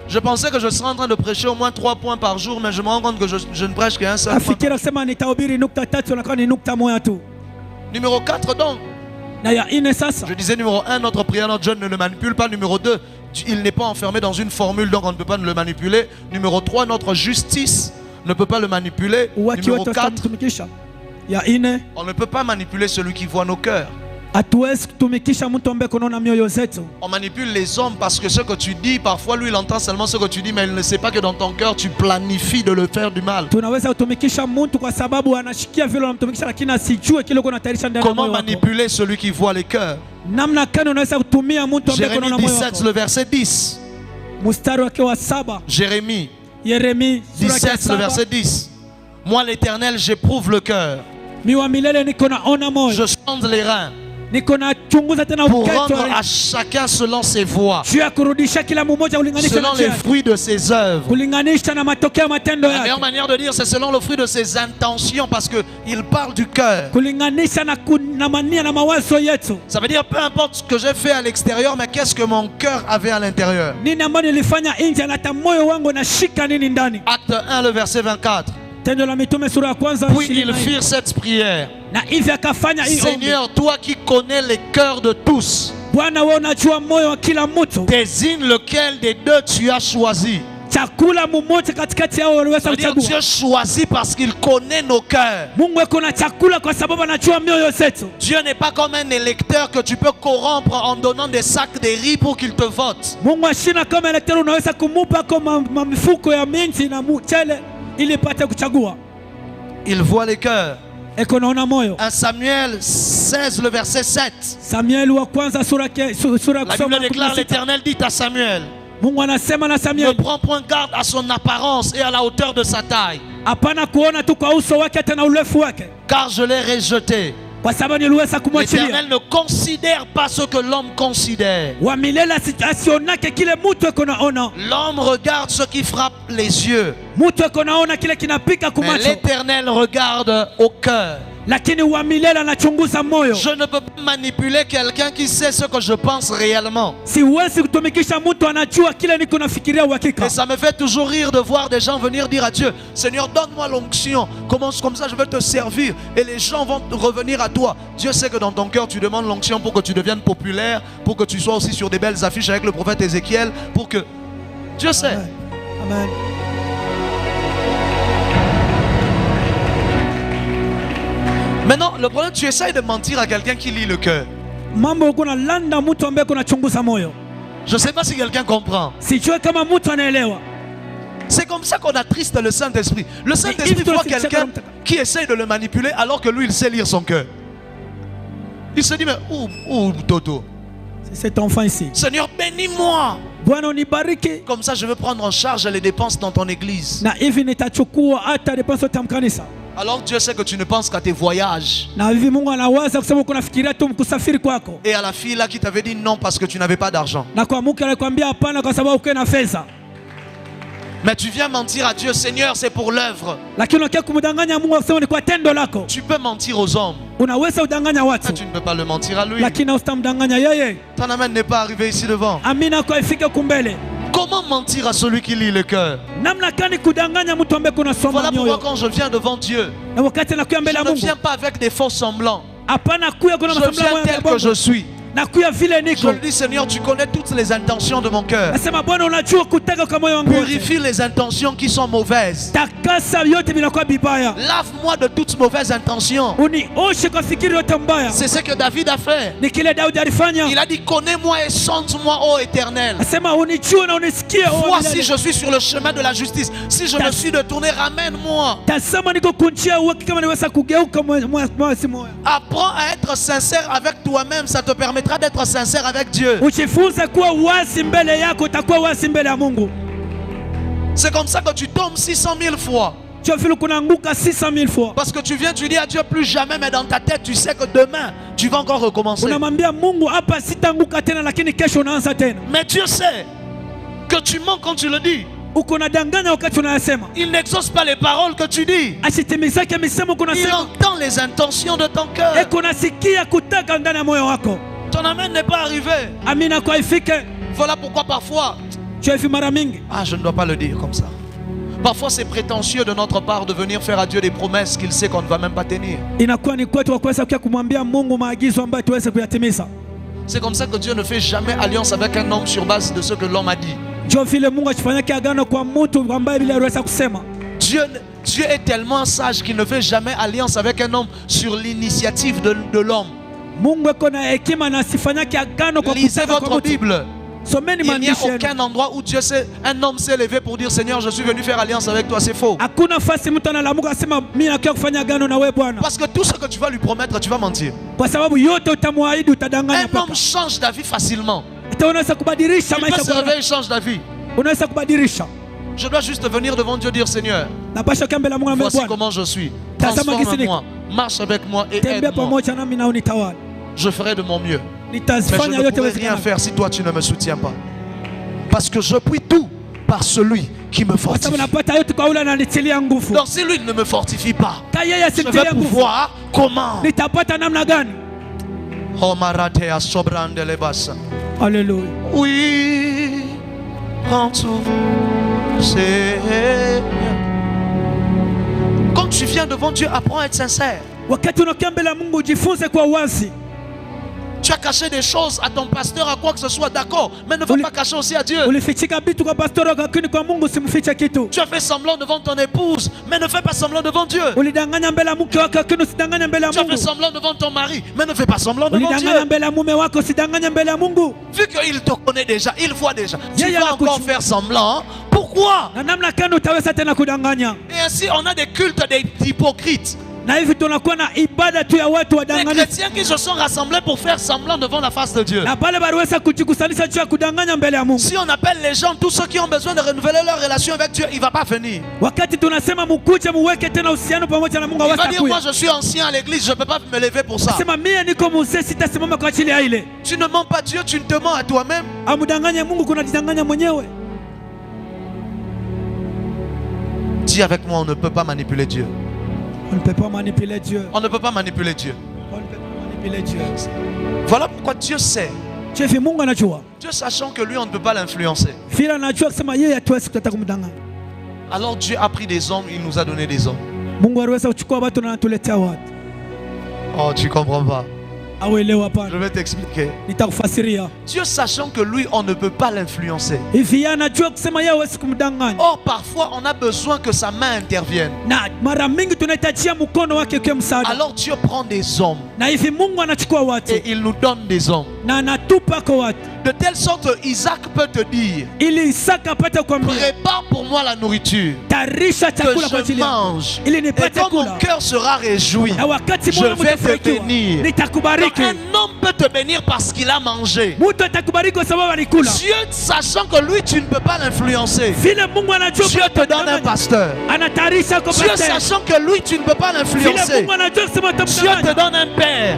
Je pensais que je serais en train de prêcher au moins 3 points par jour, mais je me rends compte que je ne prêche qu'un seul point. Numéro 4 donc. Je disais numéro 1, notre prière, notre jeûne ne le manipule pas. Numéro 2, il n'est pas enfermé dans une formule, donc on ne peut pas le manipuler. Numéro 3, notre justice ne peut pas le manipuler. Numéro 4, on ne peut pas manipuler celui qui voit nos cœurs. On manipule les hommes parce que ce que tu dis, parfois lui il entend seulement ce que tu dis, mais il ne sait pas que dans ton cœur tu planifies de le faire du mal. Comment manipuler celui qui voit les cœurs? Jérémie 17, le verset 10. Jérémie 17, le verset 10. Moi l'Éternel, j'éprouve le cœur. Je sonde les reins. pour rendre à chacun selon ses voies, selon les fruits de ses œuvres. La meilleure manière de dire, c'est selon le fruit de ses intentions, parce qu'il parle du cœur. Ça veut dire peu importe ce que j'ai fait à l'extérieur, mais qu'est-ce que mon cœur avait à l'intérieur. Acte 1, le verset 24. Puis ils firent cette prière. Seigneur, toi qui connais les cœurs de tous, désigne lequel des deux tu as choisi. Ça veut dire Dieu choisit parce qu'il connaît nos cœurs. Dieu n'est pas comme un électeur que tu peux corrompre en donnant des sacs de riz pour qu'il te vote. Il voit les cœurs. 1 Samuel 16, le verset 7. La Bible déclare, l'Éternel dit à Samuel: ne prends point garde à son apparence et à la hauteur de sa taille, car je l'ai rejeté. L'Éternel ne considère pas ce que l'homme considère. L'homme regarde ce qui frappe les yeux, mais l'Éternel regarde au cœur. Je ne peux pas manipuler quelqu'un qui sait ce que je pense réellement. Et ça me fait toujours rire de voir des gens venir dire à Dieu: Seigneur, donne-moi l'onction, commence comme ça, je vais te servir. Et les gens vont revenir à toi. Dieu sait que dans ton cœur tu demandes l'onction pour que tu deviennes populaire, pour que tu sois aussi sur des belles affiches avec le prophète Ézéchiel, pour que... Dieu sait. Amen. Maintenant, le problème, tu essayes de mentir à quelqu'un qui lit le cœur. Je ne sais pas si quelqu'un comprend. C'est comme ça qu'on attriste le Saint-Esprit. Le Saint-Esprit voit quelqu'un qui essaye de le manipuler alors que lui, il sait lire son cœur. Il se dit: mais où Toto? C'est cet enfant ici. Seigneur, bénis-moi. Comme ça, je veux prendre en charge les dépenses dans ton église. Alors Dieu sait que tu ne penses qu'à tes voyages. Et à la fille là qui t'avait dit non parce que tu n'avais pas d'argent. Mais tu viens mentir à Dieu: Seigneur, c'est pour l'œuvre. Tu peux mentir aux hommes, mais tu ne peux pas le mentir à lui. Ton amen n'est pas arrivé ici devant. Comment mentir à celui qui lit le cœur? Voilà pourquoi quand je viens devant Dieu, je ne viens pas avec des faux semblants. Je viens tel que je suis. Je lui dis: Seigneur, tu connais toutes les intentions de mon cœur. Purifie les intentions qui sont mauvaises. Lave-moi de toutes mauvaises intentions. C'est ce que David a fait. Il a dit: connais-moi et sonde-moi, ô Éternel. Vois si je suis sur le chemin de la justice. Si je me suis détourné, ramène-moi. Apprends à être sincère avec toi-même. Ça te permettra d'être sincère avec Dieu. C'est comme ça que tu tombes 600 000 fois. Parce que tu viens, tu dis à Dieu plus jamais, mais dans ta tête tu sais que demain tu vas encore recommencer. Mais Dieu sait que tu mens quand tu le dis. Il n'exauce pas les paroles que tu dis. Il entend les intentions de ton cœur. Ton amen n'est pas arrivé. Voilà pourquoi parfois, je ne dois pas le dire comme ça. Parfois c'est prétentieux de notre part de venir faire à Dieu des promesses qu'il sait qu'on ne va même pas tenir. C'est comme ça que Dieu ne fait jamais alliance avec un homme sur base de ce que l'homme a dit. Dieu est tellement sage qu'il ne fait jamais alliance avec un homme sur l'initiative de l'homme. Lisez votre Bible. Il n'y a aucun endroit où un homme s'est levé pour dire: Seigneur, je suis venu faire alliance avec toi. C'est faux. Parce que tout ce que tu vas lui promettre, tu vas mentir. Un homme change d'avis facilement. Il peut se réveiller et change d'avis. Je dois juste venir devant Dieu dire: Seigneur, voici comment je suis. Transforme-moi, marche avec moi et aide-moi. je ferai de mon mieux. Mais je ne pourrai rien faire si toi tu ne me soutiens pas. Parce que je puis tout par celui qui me fortifie. Donc si lui ne me fortifie pas, je vais pouvoir comment? Alléluia. Oui, prends tout, Seigneur. Quand tu viens devant Dieu, apprends à être sincère. Tu as caché des choses à ton pasteur, à quoi que ce soit, d'accord, mais ne faut pas cacher aussi à Dieu. Tu as fait semblant devant ton épouse, mais ne fais pas semblant devant Dieu. Tu as fait semblant devant ton mari, mais ne fais pas semblant devant Dieu. Vu qu'il te connaît déjà, il voit déjà, tu vas encore faire semblant. Pourquoi? Et ainsi on a des cultes d'hypocrites. Des chrétiens qui se sont rassemblés pour faire semblant devant la face de Dieu. Si on appelle les gens, tous ceux qui ont besoin de renouveler leur relation avec Dieu, il ne va pas venir. Il va dire, moi je suis ancien à l'église, je ne peux pas me lever pour ça. Tu ne mens pas Dieu, tu ne te mens à toi-même. Dis avec moi, on ne peut pas manipuler Dieu. On ne peut pas manipuler Dieu. On ne peut pas manipuler Dieu. On ne peut pas manipuler Dieu. Voilà pourquoi Dieu sait. Dieu sachant que lui, on ne peut pas l'influencer. Alors Dieu a pris des hommes, il nous a donné des hommes. Oh, tu comprends pas. Je vais t'expliquer. Dieu sachant que lui, on ne peut pas l'influencer. Or, parfois, on a besoin que sa main intervienne. Alors Dieu prend des hommes et il nous donne des hommes. De telle sorte que Isaac peut te dire, prépare pour moi la nourriture que je mange et quand mon cœur sera réjoui, je vais te bénir. Donc un homme peut te bénir parce qu'il a mangé. Dieu sachant que lui tu ne peux pas l'influencer, Dieu te donne un pasteur. Dieu sachant que lui tu ne peux pas l'influencer, Dieu te donne un père.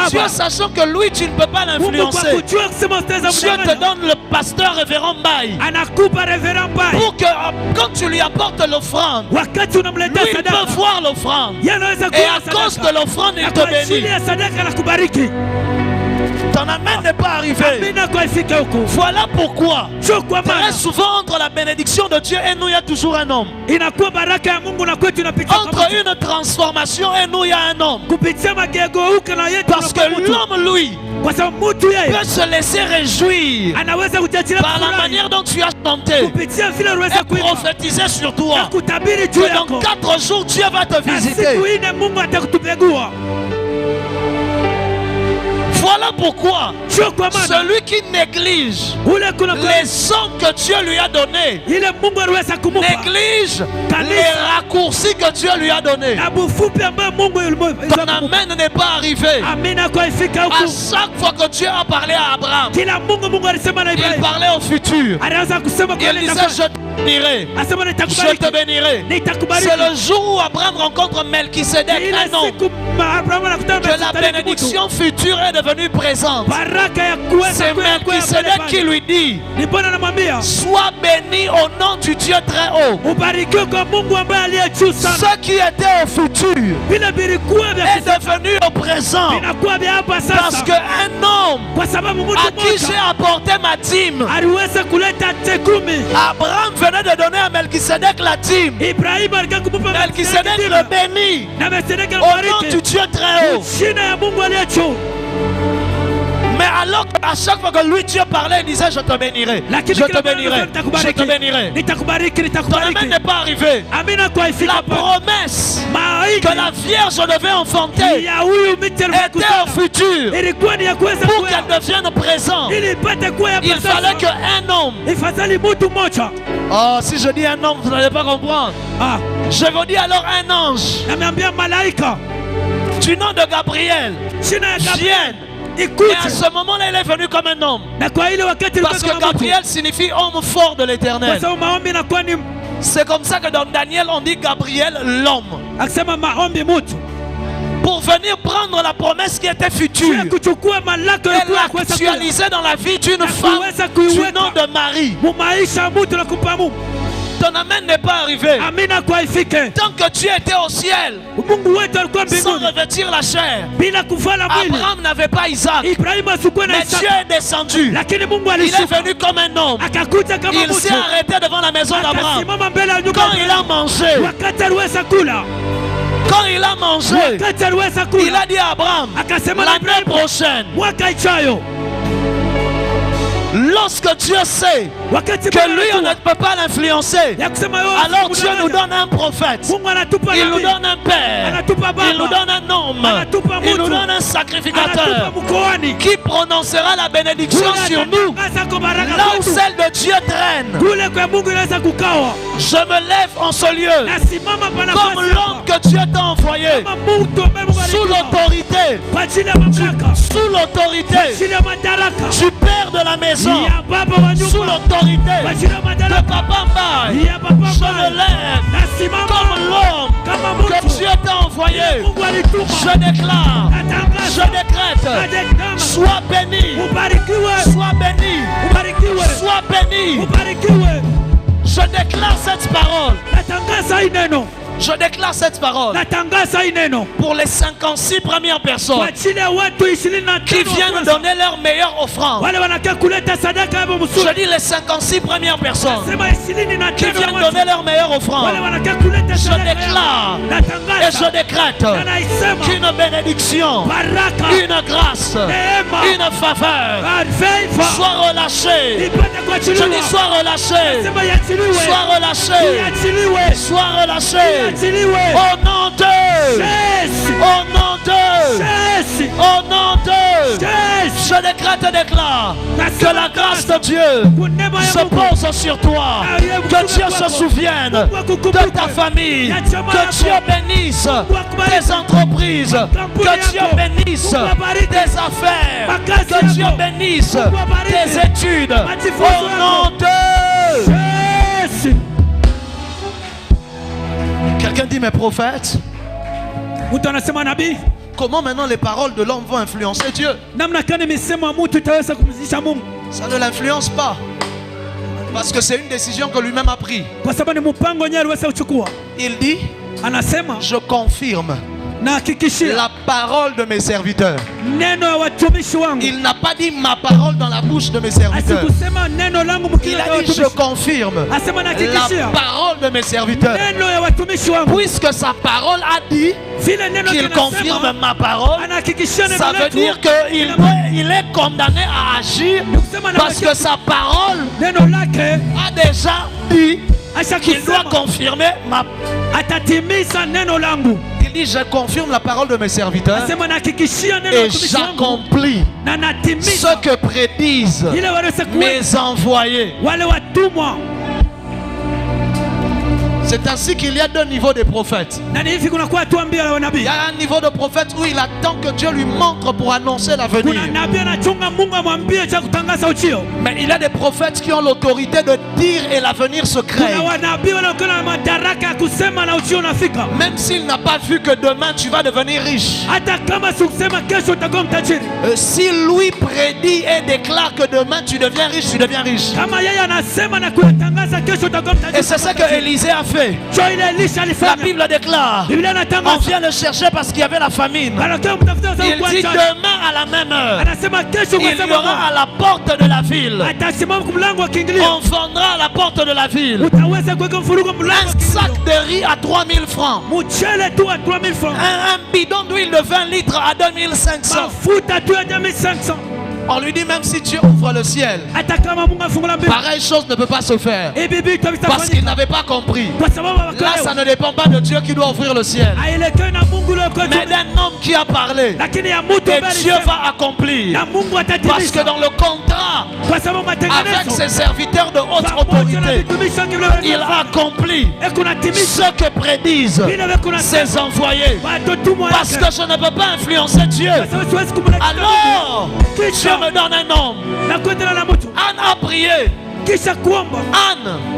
Dieu sachant que lui tu ne peux pas l'influencer, Dieu te donne le pasteur révérend Baï. Pour que quand tu lui apportes l'offrande, lui il peut voir l'offrande. Et à cause de l'offrande, il te bénit. Ton amen n'est pas arrivé. Voilà pourquoi très souvent entre la bénédiction de Dieu et nous, il y a toujours un homme. Entre une transformation et nous, il y a un homme. Parce que l'homme, lui, peut se laisser réjouir par la manière dont tu as chanté et prophétisé sur toi que dans 4 jours Dieu va te visiter. Voilà pourquoi celui qui néglige les sons que Dieu lui a donnés, néglige les raccourcis que Dieu lui a donnés. Ton amen n'est pas arrivé. À chaque fois que Dieu a parlé à Abraham, il parlait au futur. Il disait je te bénirai, je te bénirai. C'est le jour où Abraham rencontre Melchisedec, un homme, que la bénédiction future est devenue présente. C'est Melchisedec qui lui dit, sois béni au nom du Dieu très haut. Ce qui était au futur est devenu au présent. Parce qu'un homme à qui j'ai apporté ma dîme, Abraham venait de donner à Melchisedec la dîme. Melchisedec le bénit au nom du Dieu très haut. Mais alors qu'à chaque fois que lui Dieu parlait, il disait je te bénirai, je te bénirai, je te bénirai. Ton amen n'est pas arrivé. La promesse que la Vierge devait enfanter était au futur. Pour qu'elle devienne présente, il fallait qu'un homme. Oh, si je dis un homme, vous n'allez pas comprendre. Je vous dis alors un ange du nom de Gabriel vienne. Et à ce moment-là, il est venu comme un homme. Parce que Gabriel signifie homme fort de l'Éternel. C'est comme ça que dans Daniel, on dit Gabriel l'homme. pour venir prendre la promesse qui était future et l'actualiser dans la vie d'une femme du nom de Marie. Ton amen n'est pas arrivé. Tant que tu étais au ciel sans revêtir la chair, Abraham n'avait pas Isaac, mais Dieu est descendu. Il est venu comme un homme. Il s'est arrêté devant la maison d'Abraham. Quand il a mangé, il a dit à Abraham, l'année prochaine, lorsque Dieu sait que lui on ne peut pas l'influencer, alors Dieu nous donne un prophète, il nous donne un père, il nous donne un homme, il nous donne un sacrificateur qui prononcera la bénédiction sur nous là où celle de Dieu traîne. Je me lève en ce lieu comme l'homme que Dieu t'a envoyé, sous l'autorité du père de la maison, sous l'autorité de Papa Mbaye. Je me lève comme l'homme que Dieu t'a envoyé. Je déclare, je décrète, sois béni, sois béni, sois béni. Je déclare cette parole. Je déclare cette parole pour les 56 premières personnes qui viennent donner leur meilleure offrande. Je dis les 56 premières personnes qui viennent donner leur meilleure offrande. Je déclare et je décrète qu'une bénédiction, une grâce, une faveur soit relâchée. Je dis sois relâché, sois relâché, sois relâché. Au nom de je décrète et déclare que la grâce de Dieu se pose sur toi, que Dieu se souvienne de ta famille, que Dieu bénisse tes entreprises, que Dieu bénisse tes affaires, que Dieu bénisse tes études. Au nom de quelqu'un dit mes prophètes. Comment maintenant les paroles de l'homme vont influencer Dieu? Ça ne l'influence pas. Parce que c'est une décision que lui-même a prise. Il dit, je confirme la parole de mes serviteurs. Il n'a pas dit ma parole dans la bouche de mes serviteurs. Il a dit je confirme la parole de mes serviteurs. Puisque sa parole a dit qu'il confirme ma parole, ça veut dire qu'il est condamné à agir parce que sa parole a déjà dit qu'il doit confirmer ma parole. Il dit je confirme la parole de mes serviteurs et j'accomplis ce que prédisent mes envoyés. C'est ainsi qu'il y a deux niveaux de prophètes. Il y a un niveau de prophète où il attend que Dieu lui montre pour annoncer l'avenir. Mais il y a des prophètes qui ont l'autorité de dire et l'avenir se crée. Même s'il n'a pas vu que demain tu vas devenir riche. Si lui prédit et déclare que demain tu deviens riche, tu deviens riche. Et c'est ce que Élisée a fait. La Bible déclare, on vient le chercher parce qu'il y avait la famine. Il dit demain à la même heure, il y aura à la porte de la ville. On vendra à la porte de la ville un sac de riz à 3000 francs, un bidon d'huile de 20 litres à 2500. On lui dit même si Dieu ouvre le ciel, pareille chose ne peut pas se faire. Parce qu'il n'avait pas compris. Là ça ne dépend pas de Dieu qui doit ouvrir le ciel, mais d'un homme qui a parlé. Et Dieu va accomplir. Parce que dans le contrat avec ses serviteurs de haute autorité, il accomplit ce que prédisent ses envoyés. Parce que je ne peux pas influencer Dieu. Alors Dieu me donne un homme. Anne a prié.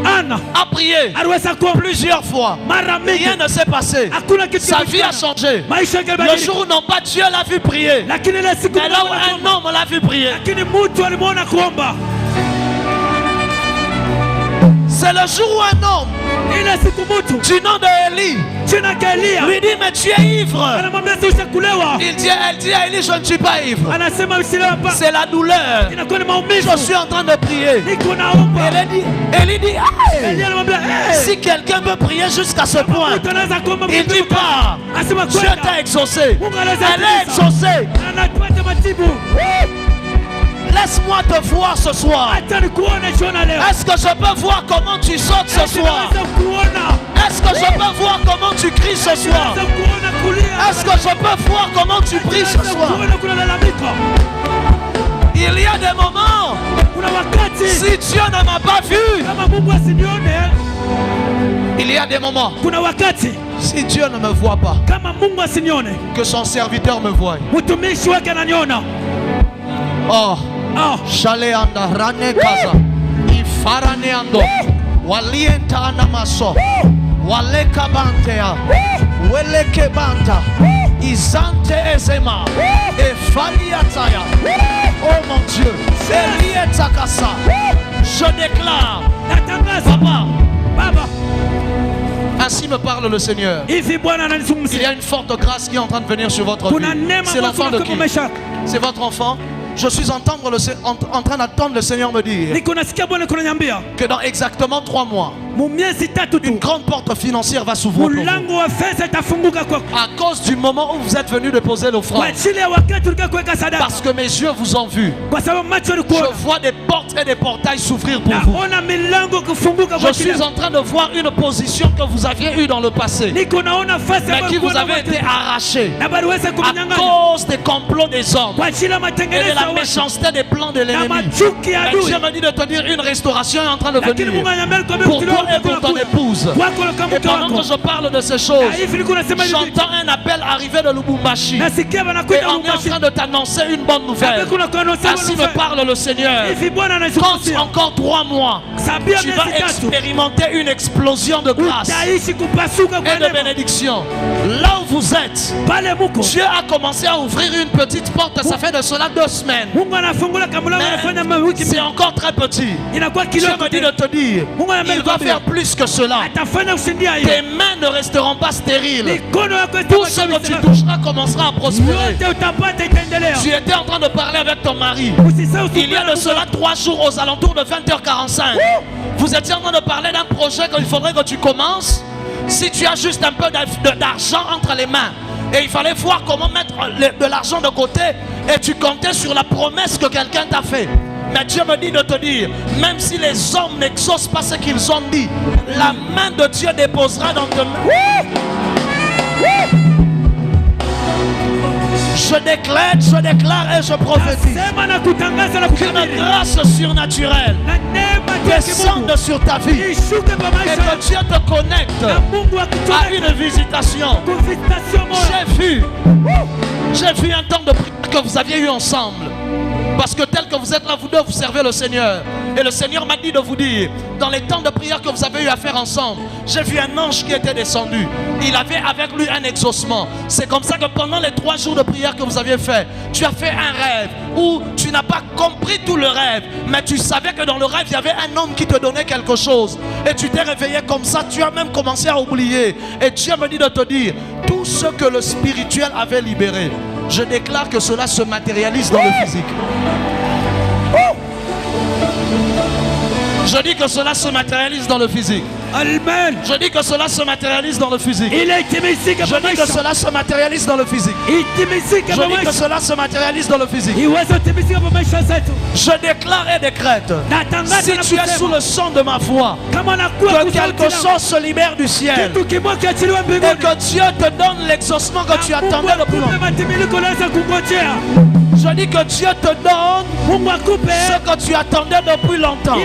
Anne a prié plusieurs fois. Rien ne s'est passé. Sa vie a changé. Le jour où non pas Dieu l'a vu prier, mais là où un homme l'a vu prier. C'est le jour où un homme du nom de Élie lui dit, mais tu es ivre. Elle dit à Élie, je ne suis pas ivre. C'est la douleur. Je suis en train de prier. Élie dit, hey, si quelqu'un veut prier jusqu'à ce point, il dit pas, Dieu t'a exaucé. Elle est exaucée. Laisse-moi te voir ce soir. Est-ce que je peux voir comment tu sautes ce soir? Est-ce que je peux voir comment tu cries ce soir? Est-ce que je peux voir comment tu pries ce soir? Il y a des moments, si Dieu ne m'a pas vu, il y a des moments, si Dieu ne me voit pas, que son serviteur me voie. Oh, Shaleanda Ranekaza, Ifaraneando, Walienta Namaso, Waleka Bantea, Weleke Banta, Isante Ezema, Efaliataya. Oh mon Dieu, Elietakasa. Je déclare, Papa, ainsi me parle le Seigneur. Il y a une forte grâce qui est en train de venir sur votre vie. C'est l'enfant de qui? C'est votre enfant? Je suis en train d'attendre le Seigneur me dire que dans exactement 3 mois, une grande porte financière va s'ouvrir pour vous. À cause du moment où vous êtes venu déposer l'offrande. Parce que mes yeux vous ont vu. Je vois des portes et des portails s'ouvrir pour vous. Je suis en train de voir une position que vous aviez eue dans le passé, mais qui vous avait été arrachée à cause des complots des hommes et de la méchanceté des plans de l'ennemi. Et Dieu me dit de te dire, une restauration est en train de venir pour toi et pour ton épouse. Et pendant que je parle de ces choses, j'entends un appel arriver de Lubumbashi. Et on est en train de t'annoncer une bonne nouvelle. Ainsi me parle le Seigneur. Quand encore 3 mois, tu vas expérimenter une explosion de grâce et de bénédiction. Là où vous êtes, Dieu a commencé à ouvrir une petite porte. Ça fait de cela 2 semaines. Mais c'est encore très petit. Dieu me dit de te dire, il va faire plus que cela. Tes mains ne resteront pas stériles. Tout ce que tu toucheras commencera à prospérer. Tu étais en train de parler avec ton mari. Il y a de cela 3 jours aux alentours de 20h45. Vous étiez en train de parler d'un projet qu'il faudrait que tu commences. Si tu as juste un peu d'argent entre les mains, et il fallait voir comment mettre de l'argent de côté, et tu comptais sur la promesse que quelqu'un t'a fait. Mais Dieu me dit de te dire, même si les hommes n'exaucent pas ce qu'ils ont dit, la main de Dieu déposera dans tes mains. Je déclare et je prophétise qu'une grâce surnaturelle descende sur ta vie et que Dieu te connecte à une visitation. J'ai vu un temps de prière que vous aviez eu ensemble. Parce que tel que vous êtes là, vous deux, vous servez le Seigneur. Et le Seigneur m'a dit de vous dire, dans les temps de prière que vous avez eu à faire ensemble, j'ai vu un ange qui était descendu. Il avait avec lui un exaucement. C'est comme ça que pendant les 3 jours de prière que vous aviez fait, tu as fait un rêve où tu n'as pas compris tout le rêve, mais tu savais que dans le rêve, il y avait un homme qui te donnait quelque chose. Et tu t'es réveillé comme ça, tu as même commencé à oublier. Et Dieu me dit de te dire, tout ce que le spirituel avait libéré, je déclare que cela se matérialise dans le physique. Je dis que cela se matérialise dans le physique. Amen. Je dis que cela se matérialise dans le physique. Je dis que cela se matérialise dans le physique. Je dis que cela se matérialise dans le physique. Je déclare et décrète, si tu es sous le son de ma voix, que quelque chose se libère du ciel et que Dieu te donne l'exaucement que tu attendais depuis longtemps. Je dis que Dieu te donne ce que tu attendais depuis longtemps.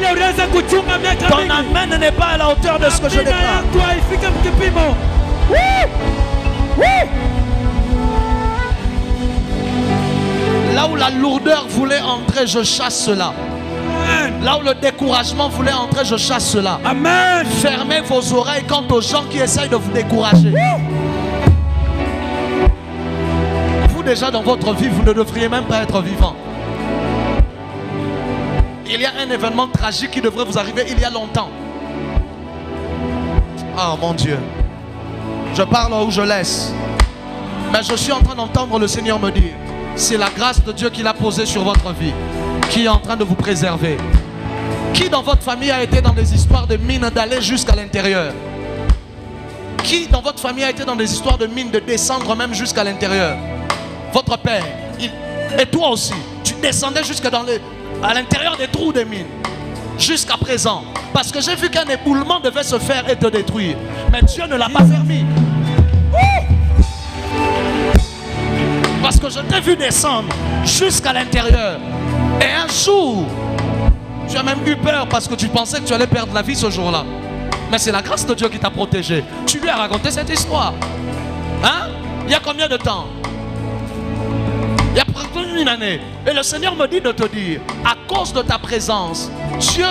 Ton amen n'est pas à la hauteur de ce que je déclare. Là où la lourdeur voulait entrer, je chasse cela. Amen. Là où le découragement voulait entrer, je chasse cela. Amen. Fermez vos oreilles quant aux gens qui essayent de vous décourager. Vous déjà dans votre vie, vous ne devriez même pas être vivant. Il y a un événement tragique qui devrait vous arriver il y a longtemps. Ah mon Dieu. Je parle où je laisse. Mais je suis en train d'entendre le Seigneur me dire, c'est la grâce de Dieu qu'il a posée sur votre vie qui est en train de vous préserver. Qui dans votre famille a été dans des histoires de mines d'aller jusqu'à l'intérieur? Qui dans votre famille a été dans des histoires de mines de descendre même jusqu'à l'intérieur? Votre père. Et toi aussi. Tu descendais à l'intérieur des trous des mines. Jusqu'à présent. Parce que j'ai vu qu'un éboulement devait se faire et te détruire. Mais Dieu ne l'a pas permis. Parce que je t'ai vu descendre jusqu'à l'intérieur. Et un jour, tu as même eu peur parce que tu pensais que tu allais perdre la vie ce jour-là. Mais c'est la grâce de Dieu qui t'a protégé. Tu lui as raconté cette histoire. Hein? Il y a combien de temps? Il y a près d'une année. Et le Seigneur me dit de te dire, à cause de ta présence, Dieu,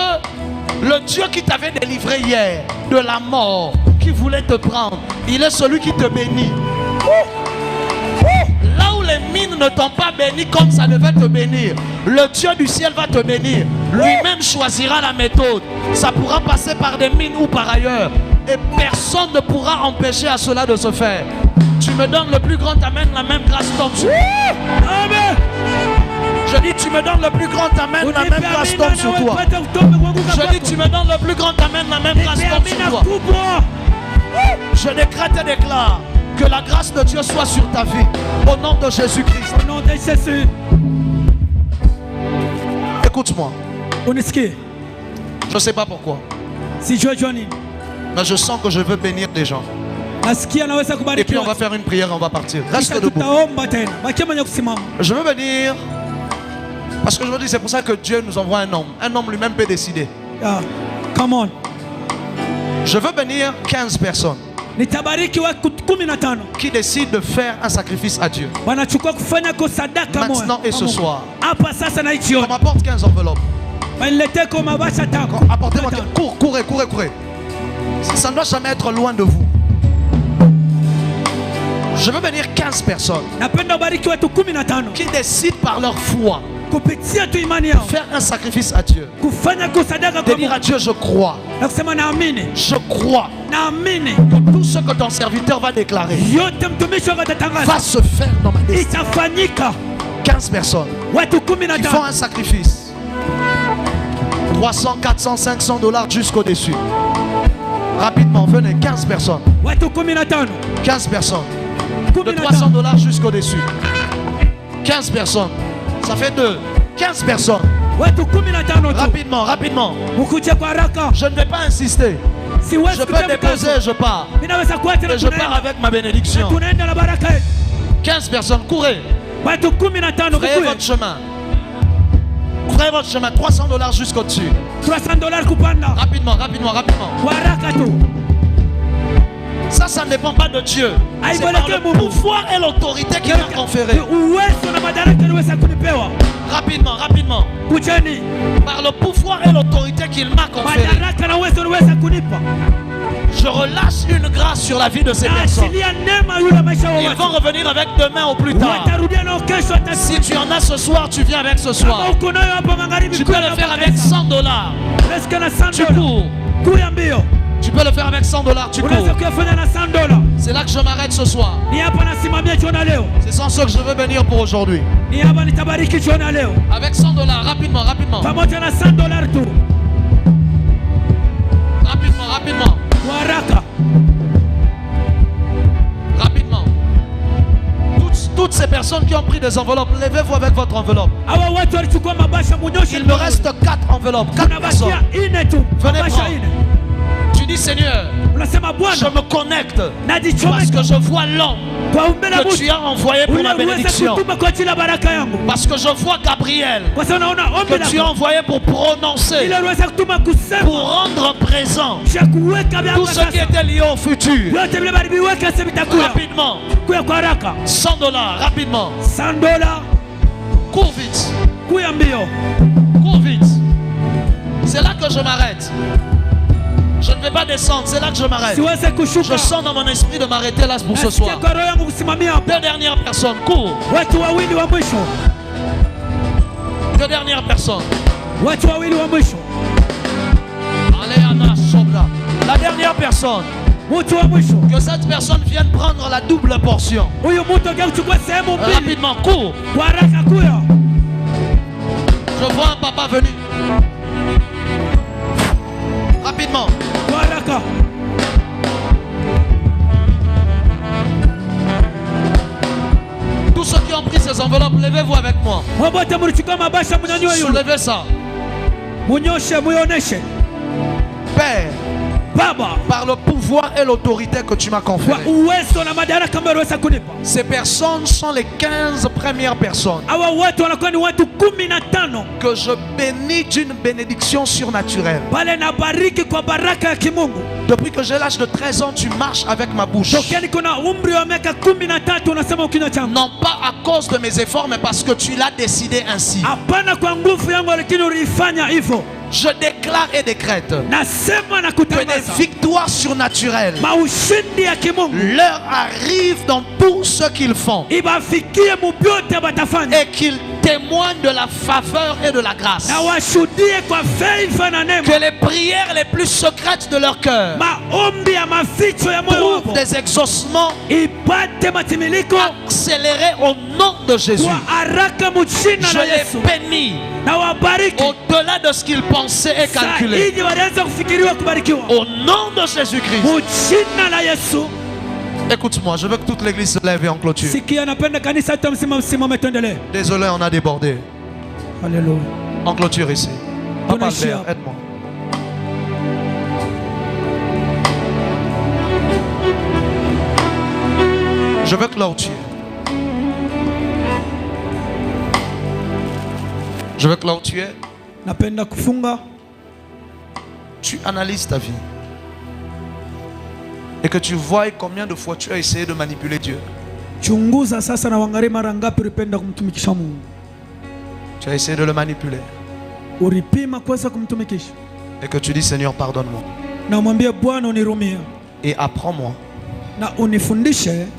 le Dieu qui t'avait délivré hier de la mort, qui voulait te prendre, il est celui qui te bénit. Là où les mines ne t'ont pas béni comme ça devait te bénir, le Dieu du ciel va te bénir. Lui-même choisira la méthode. Ça pourra passer par des mines ou par ailleurs. Et personne ne pourra empêcher à cela de se faire. Tu me donnes le plus grand amen, la même grâce tombe sur toi. Amen. Je dis, tu me donnes le plus grand amen, la même grâce tombe sur toi. Je dis, tu me donnes le plus grand amen, la même grâce tombe sur toi. Je décrète et déclare que la grâce de Dieu soit sur ta vie. Au nom de Jésus-Christ. Au nom de Jésus. Écoute-moi. Je ne sais pas pourquoi. Mais je sens que je veux bénir des gens. Et puis on va faire une prière et on va partir. Reste debout. Je veux bénir. Parce que je veux dire, c'est pour ça que Dieu nous envoie un homme. Un homme lui-même peut décider. Come on. Je veux bénir 15 personnes qui décident de faire un sacrifice à Dieu. Maintenant et ce soir. On m'apporte 15 enveloppes. Apportez-moi. Courez. Ça ne doit jamais être loin de vous. Je veux bénir 15 personnes qui décident par leur foi faire un sacrifice à Dieu. De dire à Dieu, je crois. Je crois que tout ce que ton serviteur va déclarer va se faire dans ma destinée. 15 personnes qui font un sacrifice. 300, 400, 500 dollars jusqu'au-dessus. Rapidement, venez, 15 personnes. 15 personnes. De 300 dollars jusqu'au-dessus. 15 personnes. Ça fait 2. 15 personnes. Rapidement. Je ne vais pas insister. Je peux déposer, je pars. Et je pars avec ma bénédiction. 15 personnes, courez. Frayez votre chemin. Frayez votre chemin. 300 dollars jusqu'au-dessus. Rapidement. Ça ne dépend pas de Dieu. C'est par le pouvoir et l'autorité qu'il m'a conféré. Rapidement. Par le pouvoir et l'autorité qu'il m'a conféré. Je relâche une grâce sur la vie de ces personnes. Ils vont revenir avec demain au plus tard. Si tu en as ce soir, tu viens avec ce soir. Tu peux le faire avec 100 dollars. Tu cours. Tu peux le faire avec 100 dollars, tu cours. C'est là que je m'arrête ce soir. C'est sans ce que je veux bénir pour aujourd'hui. Avec 100 dollars, rapidement. Rapidement. Toutes ces personnes qui ont pris des enveloppes, levez-vous avec votre enveloppe. Il me reste 4 enveloppes, 4 personnes. Venez prendre. Tu dis, Seigneur, je me connecte parce que je vois l'homme que tu as envoyé pour la bénédiction. Parce que je vois Gabriel que tu as envoyé pour prononcer, pour rendre présent tout ce qui était lié au futur. Rapidement. 100 dollars, rapidement. 100 dollars. Cours vite. Cours vite. C'est là que je m'arrête. Je ne vais pas descendre, c'est là que je m'arrête. Je sens dans mon esprit de m'arrêter là pour ce soir. Deux dernières personnes, cours. Deux dernières personnes. Allez, Anna, Sobra. La dernière personne. Que cette personne vienne prendre la double portion. Rapidement, cours. Je vois un papa venir. Rapidement. Tous ceux qui ont pris ces enveloppes, levez-vous avec moi. Soulevez ça. Père, Baba, par le pouvoir et l'autorité que tu m'as conféré, ces personnes sont les 15 premières personnes que je bénis d'une bénédiction surnaturelle. Depuis que j'ai l'âge de 13 ans, tu marches avec ma bouche. Non pas à cause de mes efforts, mais parce que tu l'as décidé ainsi. Je déclare et décrète que des victoires surnaturelles leur arrivent dans tout ce qu'ils font et qu'ils témoignent de la faveur et de la grâce. Que les prières les plus secrètes de leur cœur trouvent des exaucements accélérés au nom de Jésus. Je les bénis au-delà de ce qu'ils pensaient et calculaient. Au nom de Jésus-Christ. Écoute-moi, je veux que toute l'église se lève et en clôture. Désolé, on a débordé. Alléluia. En clôture ici. Papa Albert, aide-moi. Je veux clôturer. Je veux clôturer. Tu analyses ta vie. Et que tu vois combien de fois tu as essayé de manipuler Dieu. Tu as essayé de le manipuler. Et que tu dis, Seigneur, pardonne-moi. Et apprends-moi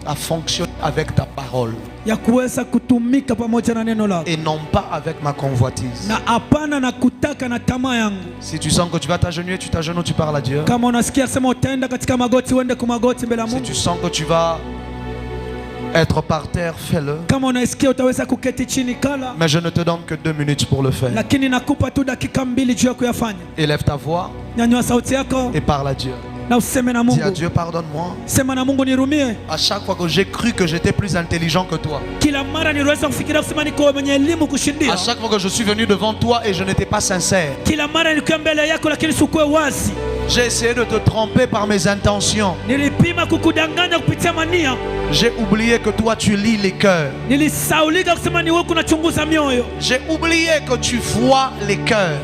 à fonctionner avec ta parole. Et non pas avec ma convoitise. Si tu sens que tu vas t'agenouiller, tu t'agenouilles, tu parles à Dieu. Si tu sens que tu vas être par terre, fais-le. Mais je ne te donne que 2 minutes pour le faire. Élève ta voix et parle à Dieu. Dis à Dieu, pardonne-moi. À chaque fois que j'ai cru que j'étais plus intelligent que toi. À chaque fois que je suis venu devant toi et je n'étais pas sincère. J'ai essayé de te tromper par mes intentions. J'ai oublié que toi tu lis les cœurs. J'ai oublié que tu vois les cœurs.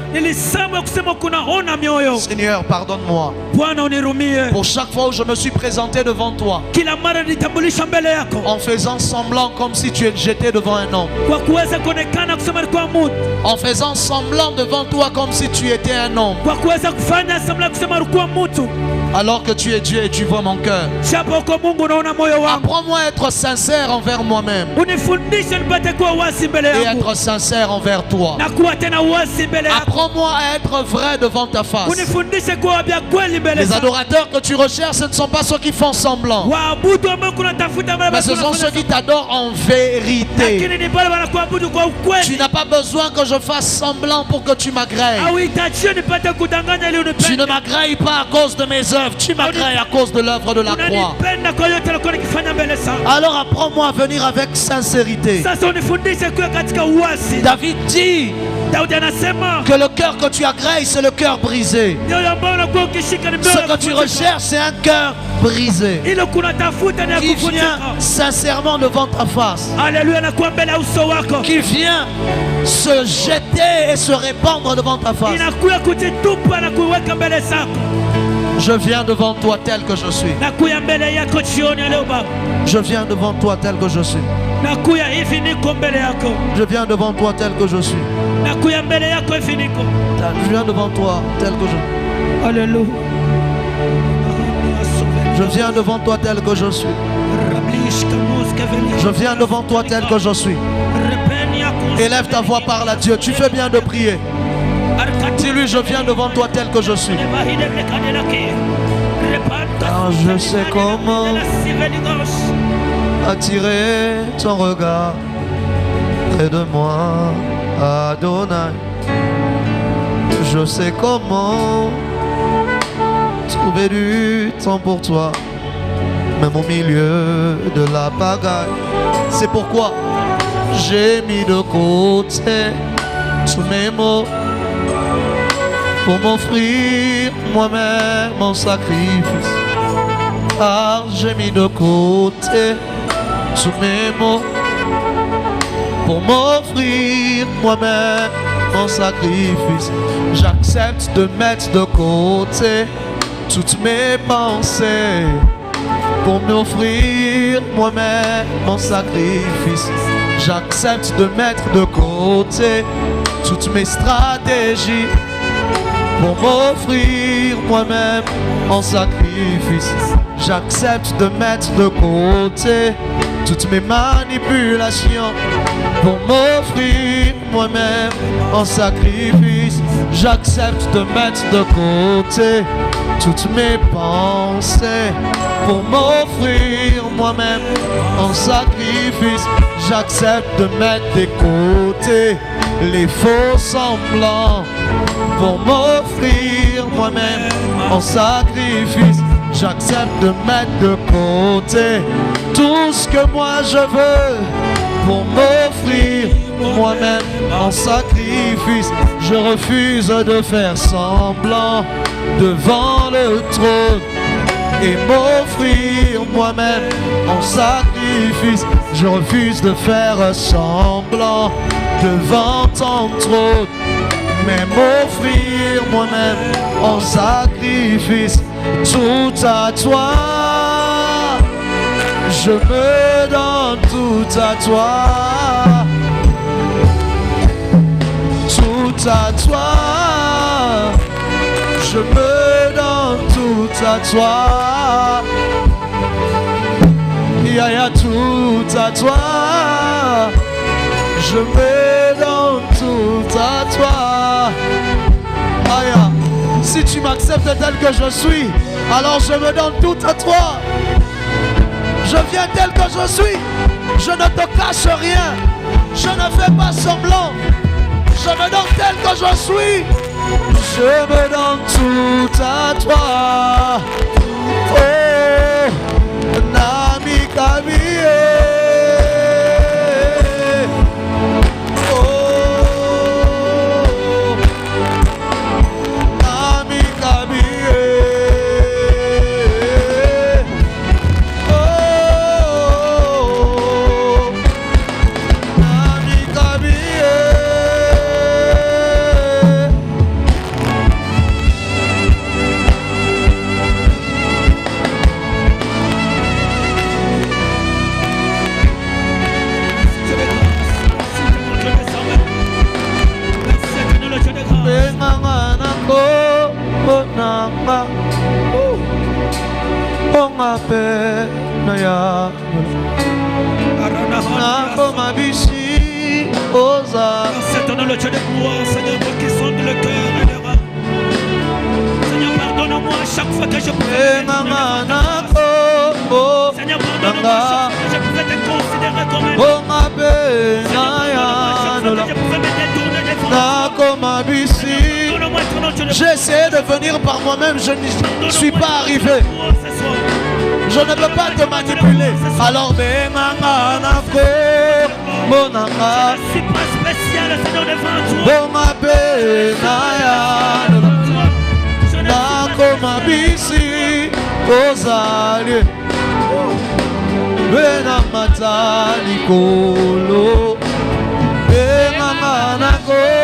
Seigneur, pardonne-moi. Pour chaque fois où je me suis présenté devant toi en faisant semblant comme si j'étais devant un homme, en faisant semblant devant toi comme si tu étais un homme, alors que tu es Dieu et tu vois mon cœur. Apprends-moi à être sincère envers moi-même et être sincère envers toi. Apprends-moi à être vrai devant ta face. Les adorateurs que tu recherches, ce ne sont pas ceux qui font semblant, mais ce sont ceux qui t'adorent en vérité. Tu n'as pas besoin que je fasse semblant pour que tu m'agrées. Tu ne m'agrées pas à cause de mes œuvres, tu m'agrées à cause de l'œuvre de la croix. Alors apprends-moi à venir avec sincérité. David dit que le cœur que tu agrées, c'est le cœur brisé. Ce que tu recherches, c'est un cœur brisé qui vient sincèrement devant ta face, qui vient se jeter et se répandre devant ta face. Je viens devant toi tel que je suis. Je viens devant toi tel que je suis. Je viens devant toi tel que je suis. Je viens devant toi tel que je suis. Alléluia. Je viens devant toi tel que je suis. Je viens devant toi tel que je suis. Élève ta voix, parle à Dieu. Tu fais bien de prier. Dis-lui, je viens devant toi tel que je suis. Car je sais comment attirer ton regard près de moi, Adonai. Je sais comment trouver du temps pour toi, même au milieu de la pagaille. C'est pourquoi j'ai mis de côté tous mes mots pour m'offrir moi-même en sacrifice. Car j'ai mis de côté tous mes mots pour m'offrir moi-même en sacrifice. J'accepte de mettre de côté toutes mes pensées pour m'offrir moi-même en sacrifice. J'accepte de mettre de côté toutes mes stratégies pour m'offrir moi-même en sacrifice. J'accepte de mettre de côté toutes mes manipulations pour m'offrir moi-même en sacrifice. J'accepte de mettre de côté toutes mes pensées pour m'offrir moi-même en sacrifice. J'accepte de mettre de côté les faux semblants pour m'offrir moi-même en sacrifice. J'accepte de mettre de côté tout ce que moi je veux pour m'offrir moi-même en sacrifice. Je refuse de faire semblant devant le trône et m'offrir moi-même en sacrifice. Je refuse de faire semblant devant ton trône, mais m'offrir moi-même en sacrifice. Tout à toi, je me donne tout à toi. Tout à toi, je me donne tout à toi. Yaya, tout à toi, je me donne tout à toi. Aya, si tu m'acceptes tel que je suis, alors je me donne tout à toi. Je viens tel que je suis, je ne te cache rien, je ne fais pas semblant. Je me donne tel que je suis, je me donne tout à toi. Oh, Nami Kabie. C'est ton nom, le Dieu de gloire, Seigneur, toi qui sondes le cœur et les reins. Seigneur, pardonne-moi à chaque fois que je pouvais Seigneur, pardonne-moi à chaque fois que je pouvais te considérer comme un je pouvais me détourner des j'ai essayé de venir par moi-même, je n'y suis pas arrivé. Je ne peux pas te manipuler. Alors, Monanga, c'est pas spécial, Seigneur, devant toi. Boma Benaya, Nakoma Bisi, Ozali, Benamata Nikolo, Benamana Go.